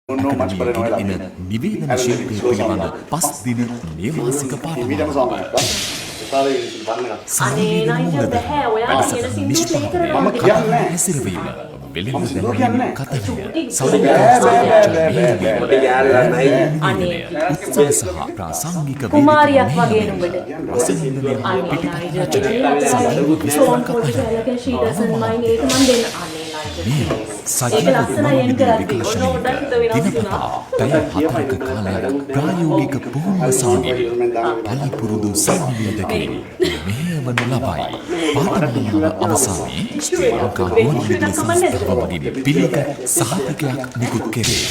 No much for an oil. නිවේදන ශිල්පී පිළිබඳ 5 දින නියමාසික පාඨමාලාව. අනේ නයිජර් බෑ ඔයා කියන සින්දු ප්ලේ කරනවා. මම කියන්නේ හැසිරවීම වෙලින් කියන්නේ කතනය උත්සාහ සහ ප්‍රාසංගික කුමාරියක් වගේ නුඹට. අනේ නයිජර් ෂෝන් කොල්ලගේ she doesn't mind ඒක මන් දෙන්න. අනේ නයිජර් ඒක ලස්සනයි එන් කරද්දී ඔන්න උඩට වෙනස් වුණා. පැය 4ක කාලයක් ප්‍රායෝගික පුහුණුව සමගින් පළපුරුදු සංවේදකයින් මෙහෙයවනු ලබයි. පාඨමාලාව අවසානයේ ශ්‍රී ලංකා ගුවන්විදුලි සංස්ථාව මගින් පිළිගත් සහතිකයක් නිකුත් කෙරේ.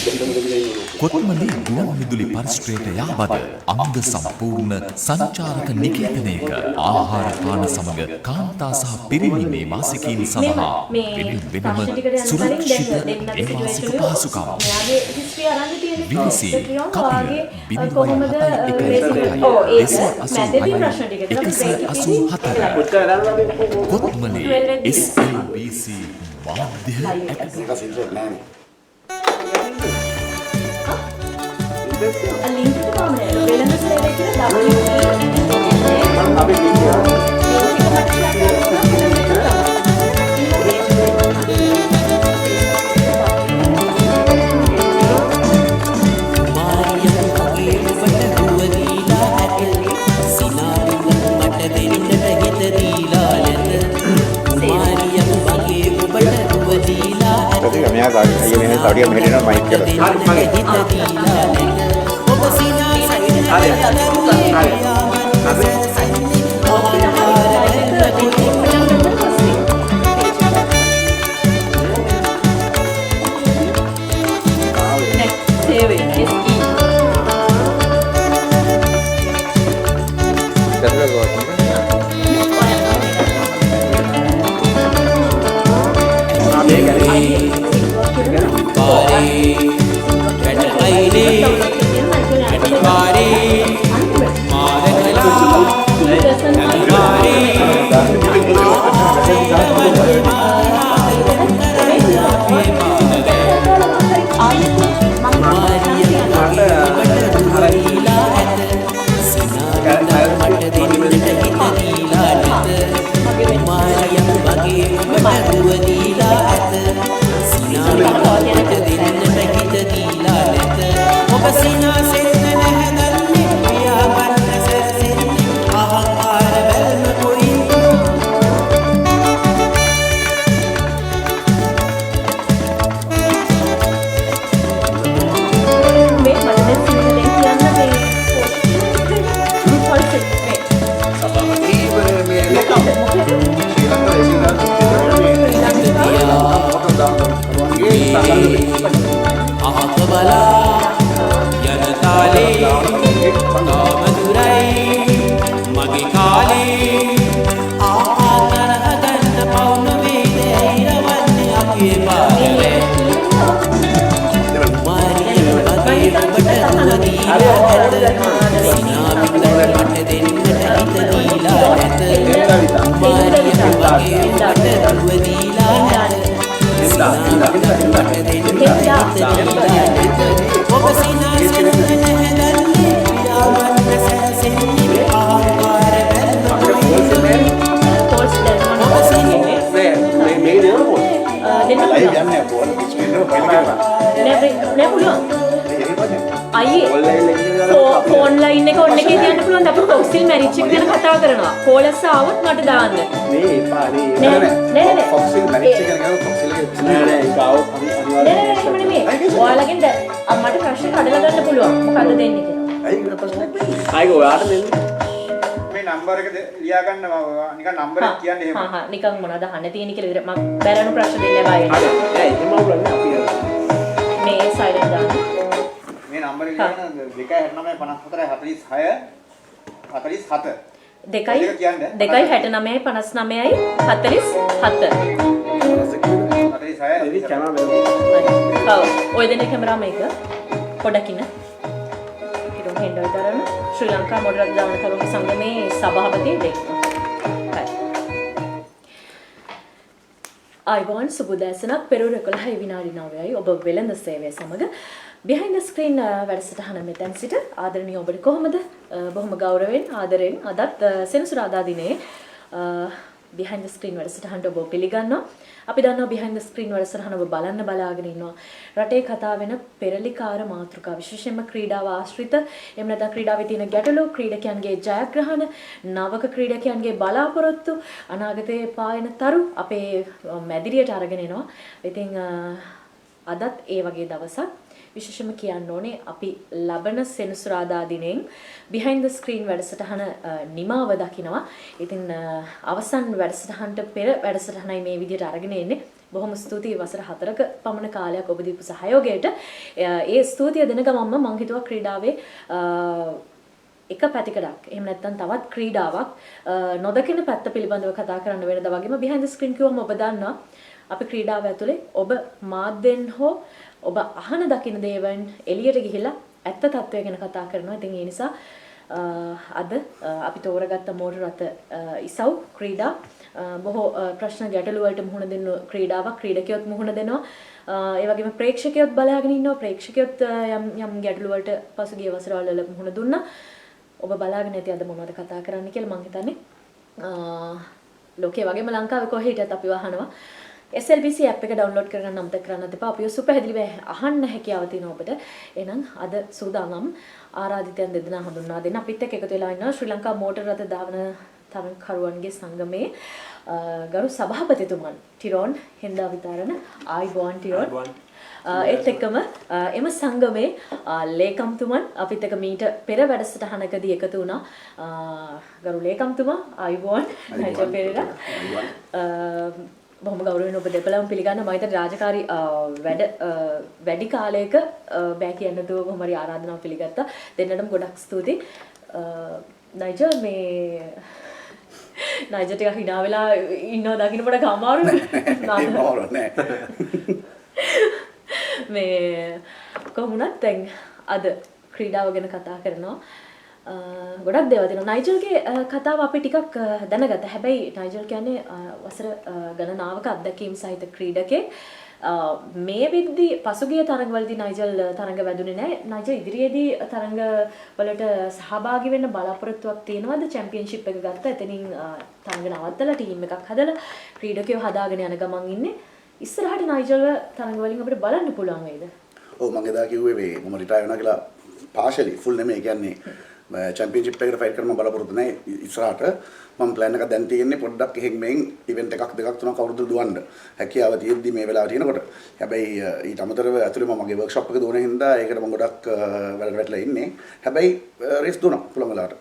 කොත්මලේ ගුවන්විදුලි පරිශ්‍රයට යාබද අංග සම්පූර්ණ සංචාරක නිකේතනයක ආහාර පාන සමග කාන්තා සහ පිරිමිනේ වාසිකයින් සඳහා වෙනම සුරක්ෂිත නිවාසික පහසුකම්. විනිසි කපිල කොහොමද කොත්මලේ SLBC වාද්‍ය ලින්ක් එක තමයි වෙළඳ සේවය කියලා मैं ये मैंने साड़ी मेरे ना माइक कर ඔන්ලයින් එක ඔන්න එකේ තියන්න පුළුවන්. අපිට කොක්සිල් මැරිච් එක ගැන කතා කරනවා. කෝලස් ආවොත් මට දාන්න. මේ පාරේ නෑ කොක්සිල් මැරිච් එක ගැන කොක්සිල් නෑ ඒක ආවොත් අනිවාර්යයෙන් ඔයාලගෙන් අම්මට ප්‍රශ්න කඩලා ගන්න පුළුවන්. මොකද්ද දෙන්නේ කියලා. අයියෝ ප්‍රශ්නයක් නෑ. ආයික ඔයාට දෙන්න. මේ නම්බර් එක ලියා ගන්න නිකන් නම්බර් එක කියන්නේ එහෙම. හා නිකන් මොනවද අහන්න තියෙන්නේ කියලා විතර මම බැරණු ප්‍රශ්න දෙන්නේ බයයි. හරි. නෑ එහෙම වුණා අපි මේ සයිලන්ට් දාන්න. මේ නම්බර එක ලියන 269 54 47 269 59 47 එවි කැමරා මෙතන. ඔව් ඔය දෙන්නේ කැමරා මේක පොඩක් ඉන්න. ඊට හෙන්ඩල් කරන ශ්‍රී ලංකා මොඩල් දානකරුගේ සංගමේ සභාපති දෙක්. අයිබෝන් සුබ දැසනක් පෙරවරු 11 විනාඩි 9යි ඔබ වෙළඳ සේවය සමග behind the screen වැඩසටහන මෙතෙන් සිට ආදරණීය ඔබට කොහොමද? බොහොම ගෞරවයෙන් ආදරයෙන් අදත් සෙනසුරාදා දිනේ behind the screen වැඩසටහනට ඔබ පිළිගන්නවා. අපි දන්නවා behind the screen වැඩසටහන ඔබ බලන්න බලාගෙන ඉන්නවා. රටේ කතා වෙන පෙරලිකාර මාතෘකා විශේෂයෙන්ම ක්‍රීඩාව ආශ්‍රිත එහෙම නැත්නම් ක්‍රීඩාවේ තියෙන ගැටලු, ක්‍රීඩකයන්ගේ ජයග්‍රහණ, නවක ක්‍රීඩකයන්ගේ බලාපොරොත්තු, අනාගතයේ පායන තරු අපේ මැදිරියට අරගෙන එනවා. ඉතින් අදත් ඒ වගේ දවසක් විශේෂම කියන්න ඕනේ අපි ලබන සෙනසුරාදා දිනෙන් behind the screen වැඩසටහන නිමාව දකිනවා. ඉතින් අවසන් වැඩසටහනට පෙර වැඩසටහනයි මේ විදිහට අරගෙන එන්නේ. බොහොම ස්තුතියි වසර 4ක පමණ කාලයක් ඔබ දීපු සහයෝගයට. ඒ ස්තුතිය දෙන ගමන්ම මම හිතුවා ක්‍රීඩාවේ එක පැතිකඩක් එහෙම නැත්නම් තවත් ක්‍රීඩාවක් නොදකින පැත්ත පිළිබඳව කතා කරන්න වෙනද වගේම behind the screen කිව්වම ඔබ දන්නවා අපි ක්‍රීඩාව ඇතුලේ ඔබ මාධ්‍යෙන් හෝ ඔබ අහන දකින දේවල් එළියට ගිහිලා ඇත්ත තත්ත්වය ගැන කතා කරනවා. ඉතින් ඒ නිසා අද අපි තෝරගත්ත මෝටර රථ ඉසව් ක්‍රීඩා බොහෝ ප්‍රශ්න ගැටලු වලට මුහුණ දෙන ක්‍රීඩාවක්. ක්‍රීඩකයොත් මුහුණ දෙනවා. ඒ වගේම ප්‍රේක්ෂකයොත් බලාගෙන ඉන්නවා. ප්‍රේක්ෂකයොත් යම් ගැටලු වලට පසුගිය වසරවල මුහුණ දුන්නා. ඔබ බලාගෙන ඇති අද මොනවද කතා කරන්න කියලා මම හිතන්නේ ලෝකයේ වගේම ලංකාවේ කොහේ හිටියත් අපිව අහනවා. SLBC app එක download කරගන්න අමතක කරන්න එපා. අපි සුප හැදිලිව අහන්න හැකියාව තියෙනවා ඔබට. එහෙනම් අද සූදානම් ආරාධිතයන් දෙදෙනා හඳුන්වා දෙන්න. අපිත් එක්ක එකතු වෙලා ඉන්නවා ශ්‍රී ලංකා මෝටර රථ ධාවන තරගකරුවන්ගේ සංගමේ ගරු සභාපතිතුමන් ටිරෝන් හෙන්දා විතරණ ආයිබෝන් ටිරෝන්. ඒත් එක්කම එම සංගමේ ලේකම්තුමන් අපිත් එක්ක මීට පෙර වැඩසටහනකදී එකතු වුණා. ගරු ලේකම්තුමා ආයිබෝන් නයිජර් පෙරේරා. බොහොම ගෞරවයෙන් ඔබ දෙපළම පිළිගන්න. මම හිතන්නේ රාජකාරී වැඩි කාලයක බෑ කියන්න දුව කොහොම හරි ආරාධනාව පිළිගත්තා. දෙන්නටම ගොඩක් ස්තුතියි. නයිජර් මේ නයිජර් ටිකක් hina වෙලා ඉන්නව දකින්න පොඩක් අමාරුයි. නෑ. මේ කොහොමුණත් දැන් අද ක්‍රීඩාව ගැන කතා කරනවා. ගොඩක් දේවල් තියෙනවා. නයිජල්ගේ කතාව අපි ටිකක් දැනගත්තා. හැබැයි නයිජල් කියන්නේ වසර ගණනාවක අත්දැකීම් සහිත ක්‍රීඩකෙක්. මේ විද්දි පසුගිය තරඟවලදී නයිජල් තරඟ වැදුනේ නැහැ. නයිජල් ඉදිරියේදී තරඟ වලට සහභාගී වෙන්න බලාපොරොත්තුවක් තියෙනවද? චැම්පියන්ෂිප් එක ගත්තා. එතනින් තරඟ නවත්තලා ටීම් එකක් හදලා ක්‍රීඩකයෝ හදාගෙන යන ගමන් ඉන්නේ. ඉස්සරහට නයිජල්ව තරඟ වලින් අපිට බලන්න පුළුවන් වේද? ඔව් මම එදා කිව්වේ මේ මම රිටයර් වෙනවා කියලා පාෂලි ෆුල් නෙමෙයි කියන්නේ චැම්පියන්ෂිප් එකට ෆයිට් කරන්න බලාපොරොත්තු නැහැ ඉස්සරහට. මම ප්ලෑන් එකක් දැන් තියෙන්නේ පොඩ්ඩක් එහෙන් මෙන් ඉවෙන්ට් එකක් දෙකක් තුනක් අවුරුදු දුවන්න. හැකියාව තියෙද්දි මේ වෙලාවට තියෙනකොට. හැබැයි ඊට අමතරව ඇතුළේ මම මගේ වර්ක්ෂොප් එක දුවන හින්දා ඒකට මම ගොඩක් වැඩ වැටලා ඉන්නේ. හැබැයි රේස් දුවනවා පුළුවන් වෙලාවට.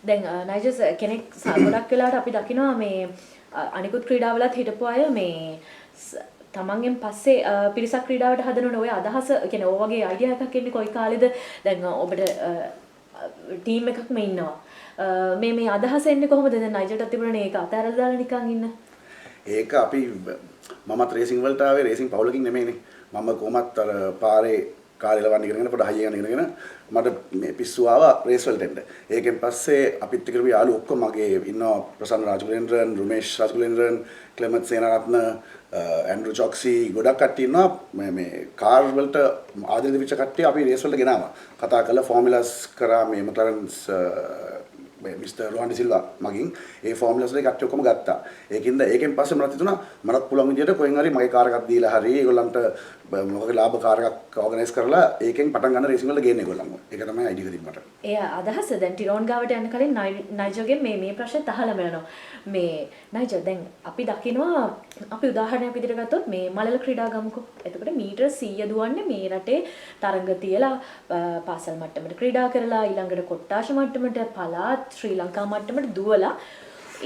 දැන් නයිජස් කෙනෙක් ගොඩක් වෙලාවට අපි දකිනවා මේ අනිකුත් ක්‍රීඩාවලත් හිටපු අය මේ තමන්ගෙන් පස්සේ පිරිසක් ක්‍රීඩාවට හදනවනේ ඔය අදහස කියන්නේ ඔය වගේ අයිඩියා එකක් එන්නේ කොයි කාලෙද දැන් ඔබට ටීම් එකක්ම ඉන්නවා මේ අදහස එන්නේ කොහොමද දැන් නයිජර්ටත් තිබුණනේ ඒක අතහැරලා දාලා නිකන් ඉන්න ඒක අපි මමත් රේසින් වලට ආවේ රේසින් පවුලකින් නෙමෙයිනේ මම කොහොමත් අර පාරේ කාලේ ලවන්න ඉගෙනගෙන පොඩ හයිය යන ඉගෙනගෙන මට මේ පිස්සු ආවා රේස් වලට එන්න. ඒකෙන් පස්සේ අපිත් එක්ක අපි යාළු ඔක්කොම මගේ ඉන්නවා ප්‍රසන්න රාජකුලේන්ද්‍රන්, රුමේෂ් රාජකුලේන්ද්‍රන්, ක්ලෙමන්ට් සේනාරත්න, ඇන්ඩ්‍රු චොක්සි ගොඩක් කට්ටිය ඉන්නවා මේ කාර් වලට ආදරෙ දෙවිච්ච කට්ටිය අපි රේස් වලට ගෙනාවා. කතා කරලා ෆෝමියුලාස් කරා මේ මක්ලරන්ස් මිස්ටර් රොහන් ඩි සිල්වා මගින් ඒ ෆෝමියුලාස් වල කට්ටිය ඔක්කොම ගත්තා. ඒකෙන් පස්සේ මට හිතුණා මටත් පුළුවන් විදියට කොහෙන් හරි මගේ කාර් එකක් දීලා හරි ඒගොල්ලන්ට මොකද ලාභ කාර් එකක් ඕගනයිස් කරලා ඒකෙන් පටන් ගන්න රේසින් වලට ගේන්න ඒගොල්ලන්ව. ඒක තමයි අයිඩියා එක තිබ්බට. ඒ අදහස දැන් ටිරෝන් ගාවට යන්න කලින් නයිජර්ගෙන් මේ ප්‍රශ්නෙත් අහලා බලනවා. මේ නයිජර් දැන් අපි දකිනවා අපි උදාහරණයක් විදිහට ගත්තොත් මේ මලල ක්‍රීඩා ගමුකෝ. එතකොට මීටර 100 දුවන්නේ මේ රටේ තරඟ තියලා පාසල් මට්ටමට ක්‍රීඩා කරලා ඊළඟට කොට්ටාශ මට්ටමට පළාත් ශ්‍රී ලංකා මට්ටමට දුවලා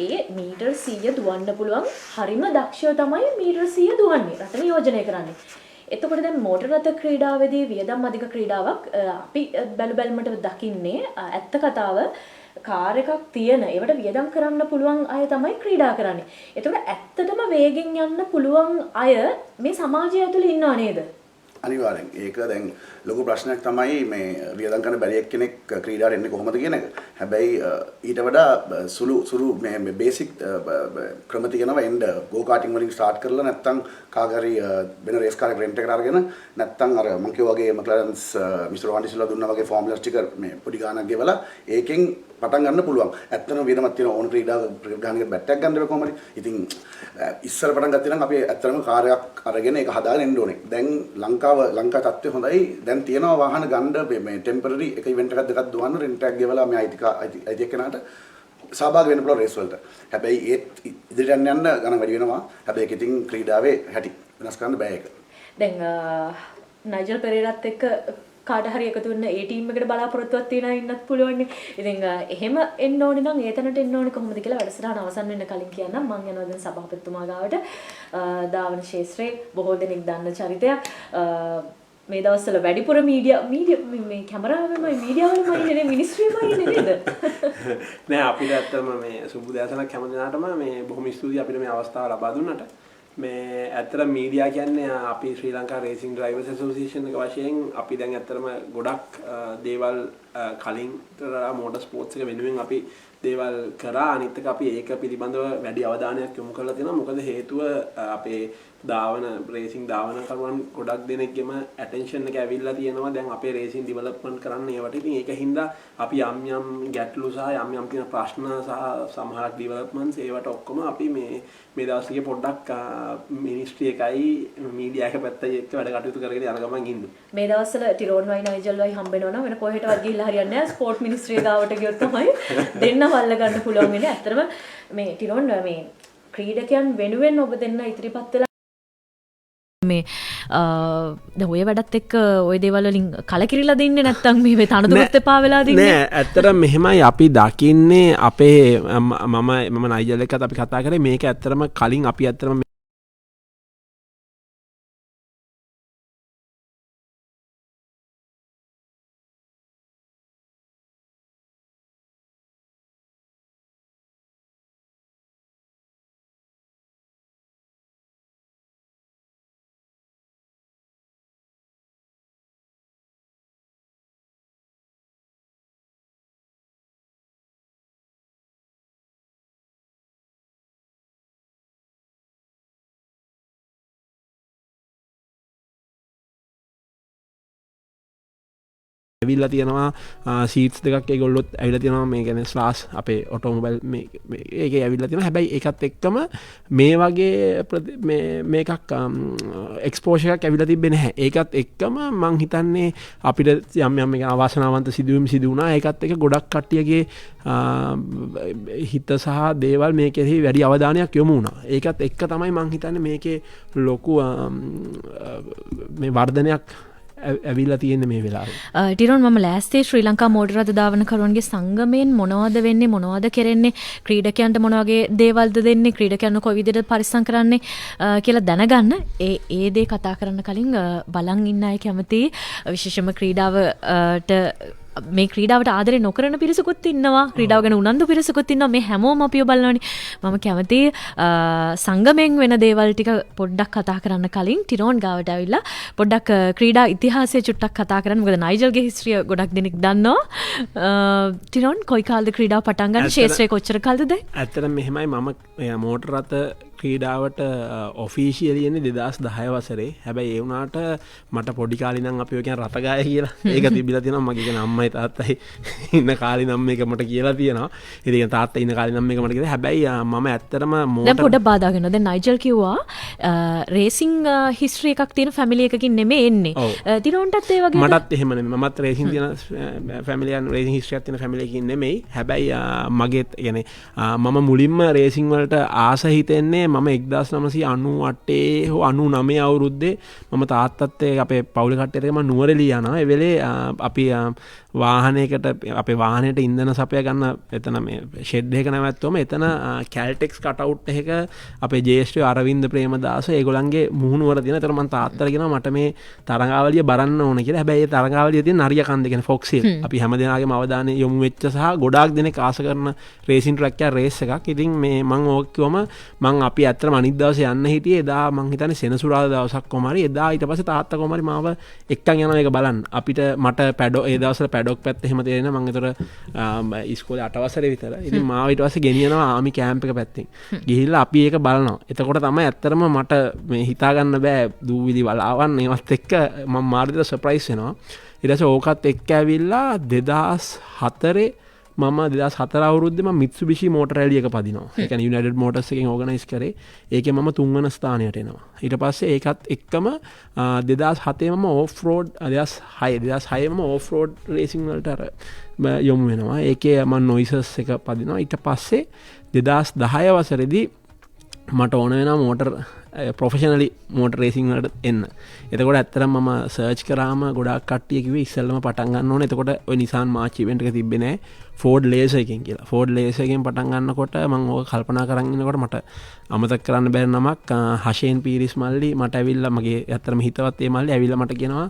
ඒ මීටර් 100 දුවන්න පුළුවන් හරිම දක්ෂයෝ තමයි මීටර් 100 දුවන්නේ. රට නියෝජනය කරන්නේ. එතකොට දැන් මෝටර රථ ක්‍රීඩාවේදී වියදම් අධික ක්‍රීඩාවක් අපි බැලුබැලමට දකින්නේ ඇත්ත කතාව කාර් එකක් තියෙන ඒවට වියදම් කරන්න පුළුවන් අය තමයි ක්‍රීඩා කරන්නේ. එතකොට ඇත්තටම වේගෙන් යන්න පුළුවන් අය මේ සමාජය ඇතුලේ ඉන්නව නේද? අනිවාර්යෙන් ඒක දැන් ලොකු ප්‍රශ්නයක් තමයි මේ වියදම් කරන බැරි එක්කෙනෙක් ක්‍රීඩාවට එන්නේ කොහොමද කියන එක. හැබැයි ඊට වඩා සුළු මේ බේසික් ක්‍රම තියෙනවා එන්න ගෝ කාටින් වලින් ස්ටාර්ට් කරලා නැත්නම් කාගරි වෙන රේස් කාර් එක රෙන්ට් එකට අරගෙන නැත්නම් අර මම කිව්වා වගේ මක්ලරන්ස් මිස්ටර් වන්ඩිස්ලා දුන්නා වගේ ෆෝමියුලාස් ටික මේ පොඩි ගානක් ගෙවලා ඒකෙන් පටන් ගන්න පුළුවන්. ඇත්තටම වියදමක් තියෙන ඕන ක්‍රීඩා ගානකට බැට් එකක් ගන්න බෑ කොහමද? ඉතින් ඉස්සර පටන් ගත්තේ නම් අපි ඇත්තටම කාර්යයක් අරගෙන ඒක හදාගෙන එන්න ඕනේ. දැන් ලංකා තත්ත්වය හොඳයි. දැන් තියෙනවා වාහන ගන්න මේ ටෙම්පරරි එක ඉවෙන්ට් එකක් දෙකක් දුවන්න රෙන්ට් එකක් ගෙවලා මේ අයිති කෙනාට සහභාගී වෙන්න පුළුවන් රේස් වලට. හැබැයි ඒත් ඉදිරියට යන්න ගණන් වැඩි වෙනවා. හැබැයි ඒක ඉතින් ක්‍රීඩාවේ හැටි වෙනස් කරන්න බෑ ඒක. දැන් නයිජල් පෙරේරාත් එක්ක කාට හරි එකතු වෙන්න ඒ ටීම් එකට බලාපොරොත්තුවක් තියනා ඉන්නත් පුළුවන් නේ. ඉතින් එහෙම එන්න ඕනේ නම් ඒ තැනට එන්න ඕනේ කොහොමද කියලා වැඩසටහන අවසන් වෙන්න කලින් කියන්නම්. මම යනවා දැන් සභාපතිතුමා ගාවට. ධාවන ශාස්ත්‍රයේ බොහෝ දෙනෙක් දන්න චරිතයක්. මේ දවස්වල වැඩිපුර මීඩියා මේ කැමරාවෙමයි මීඩියාවලමයි ඉන්නේ මිනිස්ට්‍රියමයි ඉන්නේ නේද? නෑ අපිට ඇත්තම මේ සුබුදෑසනක් හැම දිනකටම මේ බොහොම ස්තුතියි අපිට මේ අවස්ථාව ලබා දුන්නට. මේ ඇත්තට මීඩියා කියන්නේ අපි ශ්‍රී ලංකා රේසිං ඩ්‍රයිවර්ස් ඇසෝසියේෂන් එක වශයෙන් අපි දැන් ඇත්තටම ගොඩක් දේවල් කලින් මෝටර් ස්පෝර්ට්ස් එක වෙනුවෙන් අපි දේවල් කරා. අනිත් එක අපි ඒක පිළිබඳව වැඩි අවධානයක් යොමු කරලා තියෙනවා. මොකද හේතුව අපේ රේසිං ධාවන කරුවන් ගොඩක් දෙනෙක්ගෙම ඇටෙන්ෂන් එක ඇවිල්ලා තියෙනවා දැන් අපේ රේසිං ඩෙවලොප්මන්ට් කරන්න ඒවට. ඉතින් ඒක හින්දා අපි යම් ගැටලු සහ යම් තියෙන ප්‍රශ්න සහ සමහරක් ඩෙවලොප්මන්ට්ස් ඒවට ඔක්කොම අපි මේ දවස්වල පොඩ්ඩක් මිනිස්ට්‍රි එකයි මීඩියා එක පැත්තයි එක්ක වැඩ කටයුතු කරගෙන යන ගමන් ඉන්න. මේ දවස්වල ටිරෝන් වයි නයිජල් වයි හම්බෙනවා නම් වෙන කොහෙටවත් ගිහිල්ලා හරියන්නේ නැහැ. ස්පෝර්ට් මිනිස්ට්‍රිය ගාවට ගියොත් තමයි දෙන්න වල්ල ගන්න පුළුවන් වෙන්නේ. ඇත්තටම මේ ටිරෝන් මේ ක්‍රීඩකයන් වෙනුවෙන් ඔබ දෙන්න ඉදිරිපත් වෙලා මේ ඔය වැඩත් එක්ක ඔය දේවල් වලින් කලකිරිලා දින්නේ නැත්තම් මේ තනතුරත් එපා වෙලා දින්නේ නෑ. ඇත්තට මෙහෙමයි අපි දකින්නේ අපේ මම නයිජල් එක්කත් අපි කතා කරේ මේක ඇත්තටම කලින් අපි ඇත්තටම ඇවිල්ලා තියෙනවා සීට්ස් දෙකක් ඒගොල්ලොත් ඇවිල්ලා තියෙනවා මේ කියන්නේ ස්ලාස් අපේ ඔටෝමොබයිල් මේකේ ඇවිල්ලා තියෙනවා. හැබැයි ඒකත් එක්කම මේ වගේ මේකක් එක්ස්පෝෂර් එකක් ඇවිල්ලා තිබ්බේ නැහැ. ඒකත් එක්කම මං හිතන්නේ අපිට යම් අවාසනාවන්ත සිදුවීම් සිදු වුණා. ඒකත් එක්ක ගොඩක් කට්ටියගේ හිත සහ දේවල් මේකෙහි වැඩි අවධානයක් යොමු වුණා. ඒකත් එක්ක තමයි මං හිතන්නේ මේකේ ලොකු මේ වර්ධනයක් ඇවිල්ලා තියෙන්නේ මේ වෙලාවේ. ටිරෝන් මම ලෑස්ති ශ්‍රී ලංකා මෝටර් රථ ධාවන කරුවන්ගේ සංගමයෙන් මොනවද වෙන්නේ මොනවද කරන්නේ ක්‍රීඩකයන්ට මොන වගේ දේවල්ද දෙන්නේ ක්‍රීඩකයන්ව කොයි විදිහට පරිස්සම් කරන්නේ කියලා දැනගන්න ඒ දේ කතා කරන්න කලින් බලන් ඉන්න අය කැමති විශේෂම ක්‍රීඩාවට මේ ක්‍රීඩාවට ආදරේ නොකරන පිරිසකුත් ඉන්නවා. ක්‍රීඩාව ගැන උනන්දු පිරිසකුත් ඉන්නවා. මේ හැමෝම අපිව බලනවනේ. මම කැමති සංගමයෙන් වෙන දේවල් ටික පොඩ්ඩක් කතා කරන්න කලින් ටිරෝන් ගාවට ඇවිල්ලා පොඩ්ඩක් ක්‍රීඩා ඉතිහාසය චුට්ටක් කතා කරන්න. මොකද නයිජල්ගේ හිස්ටරිය ගොඩක් දෙනෙක් දන්නවා. ටිරෝන් කොයි කාලෙද ක්‍රීඩාව පටන් ගන්න? ශාස්ත්‍රයේ කොච්චර කාලෙද? ඇත්තටම මෙහෙමයි මම මෝටර් රථ ක්‍රීඩාවට ඔෆීෂියලි එන්නේ 2010 වසරේ. හැබැයි ඒ වුණාට මට පොඩි කාලේ නම් අපි ඔය කියන්නේ රතගාය කියලා ඒක තිබිලා තියෙනවා. මගේ කියන අම්මයි තාත්තයි ඉන්න කාලේ නම් මේක මට කියලා තියෙනවා. ඉතින් තාත්තා ඉන්න කාලේ නම් මේක මට කියලා. හැබැයි මම ඇත්තටම මෝටර් දැන් පොඩ්ඩක් බාධා කරනවා. දැන් නයිජල් කිව්වා රේසිං හිස්ටරි එකක් තියෙන ෆැමිලි එකකින් නෙමෙයි එන්නේ. ටිරෝන්ටත් ඒ වගේ මටත් එහෙම නෙමෙයි. මමත් රේසිං තියෙන ෆැමිලි එකක් රේසිං හිස්ටරි එකක් තියෙන ෆැමිලි එකකින් නෙමෙයි. හැබැයි මගේ කියන්නේ මම මුලින්ම රේසිං වලට ආස හිතෙන්නේ මම 1998 හෝ 99 අවුරුද්දේ මම තාත්තත් එක්ක අපේ පවුලේ කට්ටියත් එක්ක මම නුවරඑළිය යනවා. ඒ වෙලේ අපි වාහනයකට අපේ වාහනයට ඉන්ධන සපය ගන්න එතන මේ ෂෙඩ් එක නැවැත්තුවම එතන කැල්ටෙක්ස් කටවුට් එක අපේ ජේෂ්ඨ අරවින්ද ප්‍රේමදාස ඒගොල්ලන්ගේ මුහුණුවර තියෙන. ඒතර මම තාත්තට කියනවා මට මේ තරඟාවලිය බලන්න ඕන කියලා. හැබැයි ඒ තරඟාවලිය තියෙන නරිය කන්ද කියන ෆොක්ස් හිල්. අපි හැමදෙනාගේම අවධානය යොමු වෙච්ච සහ ගොඩාක් දෙනෙක් ආස කරන රේසින් ට්‍රැක් එක රේස් එකක්. ඉතින් මේ මම ඕක කිව්වම මම අපි ඇත්තටම අනිත් දවසේ යන්න හිටියේ. එදා මං හිතන්නේ සෙනසුරාදා දවසක් කොහම හරි. එදා ඊට පස්සේ තාත්තා කොහම හරි මාව එක්කන් යනවා ඒක බලන්න. අපිට මට පැඩෝ ඒ දවස්වල පැඩොක් පැත්ත එහෙම තේරෙන මම ඒතර ඉස්කෝලේ 8 වසරේ විතර. ඉතින් මාව ඊට පස්සේ ගෙනියනවා ආමි කැම්ප් එක පැත්තෙන්. ගිහිල්ලා අපි ඒක බලනවා. එතකොට තමයි ඇත්තටම මට මේ හිතා ගන්න බෑ දූවිලි වලාවන් ඒවත් එක්ක මම මාර්ගයට සර්ප්‍රයිස් වෙනවා. ඊට පස්සේ ඕකත් එක්ක ඇවිල්ලා 2004 මම 2004 අවුරුද්දේ මම Mitsubishi motor rally එක පදිනවා. ඒ කියන්නේ United Motors එකෙන් ඕගනයිස් කරේ. ඒකේ මම 3 වෙනි ස්ථානයට එනවා. ඊට පස්සේ ඒකත් එක්කම 2007 මම off road 2006 මම off road racing වලට අර යොමු වෙනවා. ඒකේ මම noises එක පදිනවා. ඊට පස්සේ 2010 වසරේදී මට ඕන වෙනවා මෝටර් ප්‍රොෆෙෂනලි මෝටර් රේසින් වලට එන්න. එතකොට ඇත්තටම මම සර්ච් කරාම ගොඩාක් කට්ටිය කිව්වේ ඉස්සෙල්ලම පටන් ගන්න ඕනේ. එතකොට ඔය Nissan March event එක තිබ්බේ නැහැ. Ford Laser එකෙන් කියලා. Ford Laser එකෙන් පටන් ගන්නකොට මම ඕක කල්පනා කරන් ඉන්නකොට මට අමතක කරන්න බැරි නමක් හෂේන් පීරිස් මල්ලි මට ඇවිල්ලා මගේ ඇත්තටම හිතවත් ඒ මල්ලි ඇවිල්ලා මට කියනවා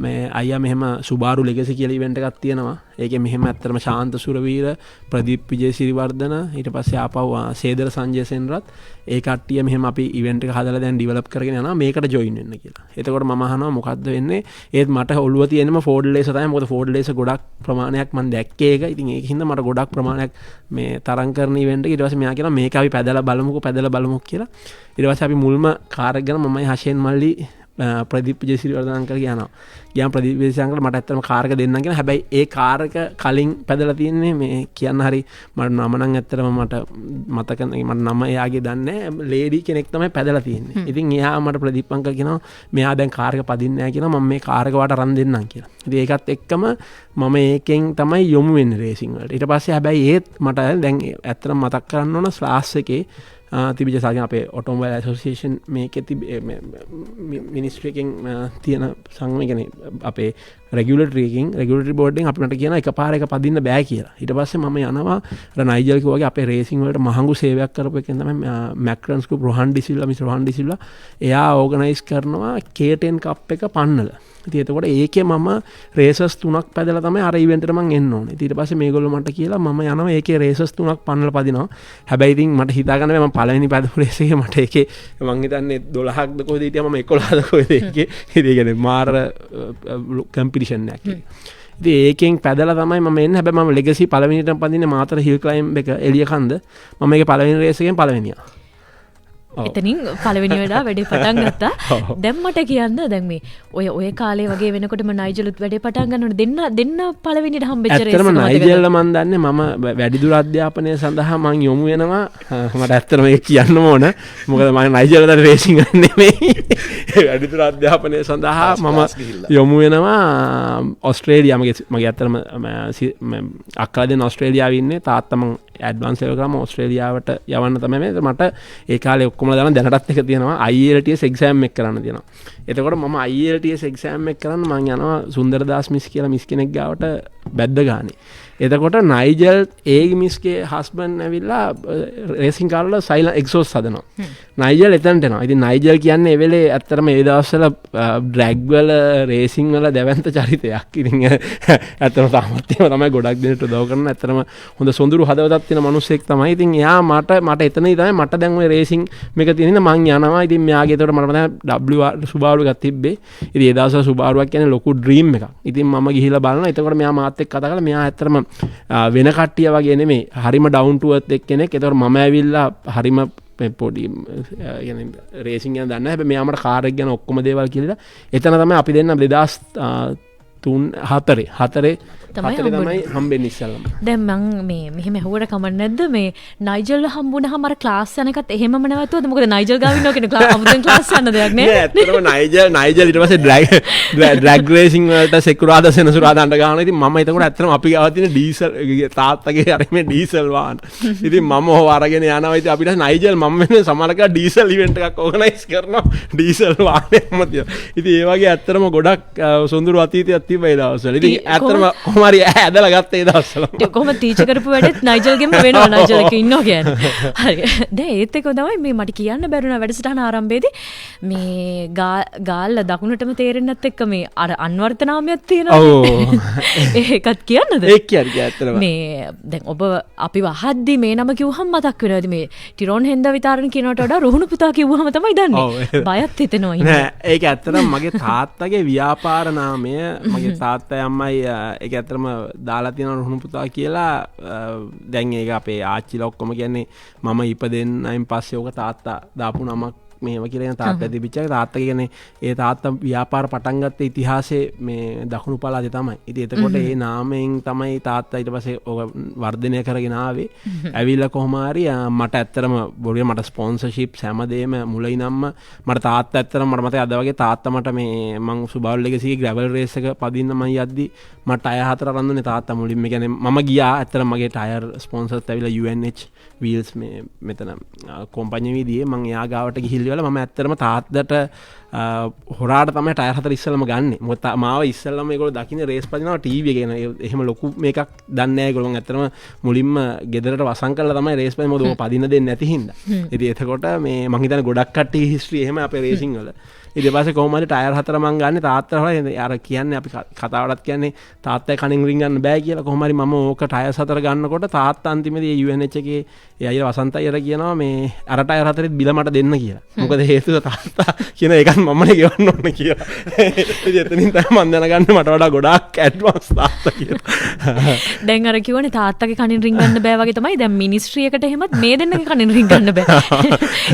මේ අයියා මෙහෙම සුබාරු ලෙගසි කියලා ඉවෙන්ට් එකක් තියෙනවා. ඒකේ මෙහෙම ඇත්තටම ශාන්ත සුරවීර, ප්‍රදීප් විජේසිරිවර්ධන, ඊට පස්සේ ආපහු සේදර සංජය සෙන්රත් ඒ කට්ටිය මෙහෙම අපි ඉවෙන්ට් එක හදලා දැන් ඩිවෙලොප් කරගෙන යනවා මේකට ජොයින් වෙන්න කියලා. එතකොට මම අහනවා මොකද්ද වෙන්නේ? ඒත් මට ඔළුව තියෙනම ෆෝඩ් ලේසර් තමයි. මොකද ෆෝඩ් ලේසර් ගොඩක් ප්‍රමාණයක් මම දැක්කේ ඒක. ඉතින් ඒකින්ද මට ගොඩක් ප්‍රමාණයක් මේ තරම් කරන ඉවෙන්ට් එක ඊට පස්සේ මෙයා කියනවා මේක අපි පැදලා බලමුකෝ කියලා. ඊට පස්සේ අපි මුල්ම කාර් එක ගන්න මමයි හෂෙන් මල්ලි ප්‍රදීප් ජයසිරිවර්ධන අංකල් කියනවා. ගියාම ප්‍රදීප් ජයසිරි අංකල් මට ඇත්තටම කාර් එක දෙන්නම් කියන. හැබැයි ඒ කාර් එක කලින් පැදලා තියෙන්නේ මේ කියන්න හරි මට නම නම් ඇත්තටම මට මතක මට නම එයාගේ දන්නේ නැහැ. ලේඩි කෙනෙක් තමයි පැදලා තියෙන්නේ. ඉතින් එයා මට ප්‍රදීප් අංකල් කියනවා මෙයා දැන් කාර් එක පදින්නේ නැහැ කියනවා. මම මේ කාර් එක වාට අරන් දෙන්නම් කියලා. ඉතින් ඒකත් එක්කම මම ඒකෙන් තමයි යොමු වෙන්නේ රේසින් වලට. ඊට පස්සේ හැබැයි ඒත් මට දැන් ඇත්තටම මතක් කරන්න ඕන ස්ලාස් එකේ තිබිච්ච සාගෙන අපේ ඔටෝමොබයිල් ඇසෝසියේෂන් මේකේ මිනිස්ට්‍රි එකෙන් තියෙන සංගමය කියන්නේ අපේ රෙගියුලටරි බෝඩ් එකෙන් අපිට කියන එකපාර එක පදින්න බෑ කියලා. ඊට පස්සේ මම යනවා අර නයිජල් කිව්වා වගේ අපේ රේසින් වලට මහඟු සේවයක් කරපු එකෙන් තමයි මැක්රන්ස් ගෲප් රොහන් ඩිසිල්ලා එයා ඕගනයිස් කරනවා K10 කප් එක පන්නල. ඉතින් එතකොට ඒකේ මම රේසස් 3ක් පැදලා තමයි අර ඉවෙන්ට් එකට මම එන්න ඕනේ. ඊට පස්සේ මේගොල්ලෝ මට කියලා මම යනවා ඒකේ රේසස් 3ක් පන්නලා පදිනවා. හැබැයි ඉතින් මට හිතා ගන්න බෑ මම පළවෙනි පැදපු රේස් එකේ මට ඒකේ මං හිතන්නේ 12ක්ද කොහෙද හිටියා මම 11ද කොහෙද ඒකේ. ඉතින් ඒ කියන්නේ මාර කම්පිටිෂන් එකක්. ඉතින් ඒකෙන් පැදලා තමයි මම එන්නේ. හැබැයි මම ලෙගසි පළවෙනිට පදින්නේ මාතර හිල් ක්ලයිම්බ් එක එළියකන්ද. මම මේකේ පළවෙනි රේස් එකෙන් පළවෙනියා. එතනින් පළවෙනි වෙලා වැඩේ පටන් ගත්තා. දැන් මට කියන්න දැන් මේ ඔය කාලේ වගේ වෙනකොටම නයිජලුත් වැඩේ පටන් ගන්නවනේ දෙන්න පළවෙනිට හම්බෙච්ච රේස් එක. ඇත්තටම නයිජල් මන් දන්නේ මම වැඩිදුර අධ්‍යාපනය සඳහා මං යොමු වෙනවා. මට ඇත්තටම ඒක කියන්න ඕන. මොකද මම නයිජල්ට රේසින් නෙමෙයි. වැඩිදුර අධ්‍යාපනය සඳහා මම යොමු වෙනවා ඕස්ට්‍රේලියාව. මගේ ඇත්තටම අක්කලා දෙන්න ඕස්ට්‍රේලියාවේ ඉන්නේ. තාත්තා මං ඇඩ්වාන්ස් ලෙවල් කරාම ඕස්ට්‍රේලියාවට යවන්න තමයි මට ඒ කාලේ ඔක්කොම දාන දැනටත් එක තියෙනවා IELTS එක්සෑම් එක කරන්න තියෙනවා. එතකොට මම IELTS එක්සෑම් එක කරන්න මම යනවා සුන්දරදාස් මිස් කියලා මිස් කෙනෙක් ගාවට බැද්ද ගානේ. එතකොට නයිජල් ඒ මිස්ගේ හස්බන්ඩ් ඇවිල්ලා රේසින් කාර් වල සයිලන්ට් එක්සෝස් හදනවා. නයිජල් එතනට එනවා. ඉතින් නයිජල් කියන්නේ ඒ වෙලේ ඇත්තටම ඒ දවස්වල ඩ්‍රැග් වල රේසින් වල දැවැන්ත චරිතයක්. ඉතින් ඇත්තටම තාමත් තමයි ගොඩක් දෙනෙක් උදව් කරන ඇත්තටම හොඳ සොඳුරු හදවතක් තියෙන මිනිස්සෙක් තමයි. ඉතින් එයා මට එතනදී තමයි මට දැන් ওই රේසින් මේක තියෙන මං යනවා. ඉතින් මෙයාගේ එතකොට මට තමයි සුබාරු එකක් තිබ්බේ. ඉතින් ඒ දවස්වල සුබාරුවක් කියන්නේ ලොකු ඩ්‍රීම් එකක්. ඉතින් මම ගිහිල්ලා බලනවා. එතකොට මෙයා මාත් එක්ක කතා කරලා මෙයා ඇත්තටම වෙන කට්ටිය වගේ නෙමෙයි. හරිම ඩවුන් ටු අර්ත් එක්කෙනෙක්. ඒතකොට මම ඇවිල්ලා හරිම පොඩි يعني රේසින් ගැන දන්නේ නැහැ. හැබැයි මෙයා මට කාර් එක ගැන ඔක්කොම දේවල් කියලා. එතන තමයි අපි දෙන්න 2004 තමයි හම්බෙන්නේ ඉස්සල්ලාම. දැන් මං මේ මෙහෙම ඇහුවට කමක් නැද්ද මේ නයිජල් හම්බුනහම අර ක්ලාස් යන එකත් එහෙමම නැවතුවද? මොකද නයිජල් ගාව ඉන්නවා කියන අමුතෙන් ක්ලාස් යන්න දෙයක් නෑ. නෑ ඇත්තටම නයිජල් ඊට පස්සේ ඩ්‍රැග් රේසින් වලට සෙකුරාදා සෙනසුරාදා අඬ ගන්නවා. ඉතින් මම එතකොට ඇත්තටම අපි ගාව තියෙන ඩීසල් තාත්තගේ අර මේ ඩීසල් වාහන. ඉතින් මම ඔහව අරගෙන යනවා. ඉතින් අපිට නයිජල් මම වෙන සමහරක ඩීසල් ඉවෙන්ට් එකක් ඕගනයිස් කරනවා. ඩීසල් වාහනයක්ම තියෙනවා. ඉතින් ඒ වගේ ඇත්තටම ගොඩක් සොඳුරු අතීතයක් තිබ්බේ දවස්වල. ඉතින් ඇත්තටම කොහොම හරි ඇදලා ගත්තා ඒ දවස්වල. කොහොම ටීචර් කරපු වැඩෙත් නයිජල්ගෙම වෙනවා නයිජල් එක ඉන්නවා කියන්නේ. හරි. දැන් ඒත් එක තමයි මේ මට කියන්න බැරුණා වැඩසටහන ආරම්භයේදී මේ ගාල්ල දකුණටම තේරෙන්නත් එක්ක මේ අර අන්වර්ථ නාමයක් තියෙනවා. ඔව්. ඒකත් කියන්නද? ඒක කියන්නේ ඇත්තටම. මේ දැන් ඔබ අපි වහද්දි මේ නම කිව්වහම මතක් වෙනවාද මේ ටිරොන් හෙන්ද විතරණ කියනට වඩා රුහුණු පුතා කිව්වහම තමයි දන්නේ. බයත් හිතෙනවා ඉන්නේ. නෑ ඒක ඇත්තටම මගේ තාත්තගේ ව්‍යාපාර නාමය මගේ තාත්තයි අම්මයි ඒක ඇත්තටම දාලා තියෙන රුහුණු පුතා කියලා දැන් ඒක අපේ ආච්චිලා ඔක්කොම කියන්නේ මම ඉපදෙන්නයින් පස්සේ ඕක තාත්තා දාපු නමක් මේව කියලා තාත්තා තිබිච්ච එක තාත්තා කියන්නේ ඒ තාත්තා ව්‍යාපාර පටන් ගත්ත ඉතිහාසයේ මේ දකුණු පළාතේ තමයි. ඉතින් එතකොට ඒ නාමයෙන් තමයි තාත්තා ඊට පස්සේ ඕක වර්ධනය කරගෙන ආවේ. ඇවිල්ලා කොහොම හරි මට ඇත්තටම බොරිය මට ස්පොන්සර්ෂිප්ස් හැමදේම මුලින්ම මට තාත්තා ඇත්තටම මට මතකයි අද වගේ තාත්තා මට මේ මං සුබාවුල් ලෙගසිගේ ග්‍රැවල් රේස් එක පදින්න මම යද්දි මට ටයර් 4 අරන් දුන්නේ තාත්තා මුලින්ම. කියන්නේ මම ගියා ඇත්තටම මගේ ටයර් ස්පොන්සර්ස් ඇවිල්ලා UNH wheels මේ මෙතන කොම්පැනි විදිහේ මං එයා ගාවට ගිහිල්ලා මම ඇත්තටම තාත්තට හොරාට තමයි ටයර් 4 ඉස්සෙල්ලම ගන්නෙ. මොකද මාව ඉස්සෙල්ලම මේගොල්ලෝ දකින්නේ රේස් පදිනවා ටීවී එකේ නේ. එහෙම ලොකු මේකක් දන්නේ නැහැ ඒගොල්ලෝ. ඇත්තටම මුලින්ම ගෙදරට වසන් කරලා තමයි රේස් පදින්නේ. මොකද ඔක පදින්න දෙන්නේ නැති හින්දා. ඉතින් එතකොට මේ මං හිතන්නේ ගොඩක් කට්ටිය හිස්ටරි එහෙම අපේ රේසින් වල. ඊට පස්සේ කොහොම හරි ටයර් 4 මං ගන්නේ තාත්තා හොරා අර කියන්නේ අපි කතාවලත් කියන්නේ තාත්තයි කණින් රින් ගන්න බෑ කියලා. කොහොම හරි මම ඕක ටයර් 4 ගන්නකොට තාත්තා අන්තිමේදී UNH එකේ ඒ අයියා වසන්ත අයියා කියනවා මේ අර ටයර් 4 බිල මට දෙන්න කියලා. මොකද හේතුව තාත්තා කියන එකත් මමනේ ගෙවන්න ඕනේ කියලා. ඉතින් එතනින් තමයි මම දැනගන්නේ මට වඩා ගොඩාක් ඇඩ්වාන්ස් තාත්තා කියලා. දැන් අර කිව්වනේ තාත්තගේ කණින් රින් ගන්න බෑ වගේ තමයි දැන් මිනිස්ට්‍රි එකට එහෙමත් මේ දෙන්නගේ කණින් රින් ගන්න බෑ.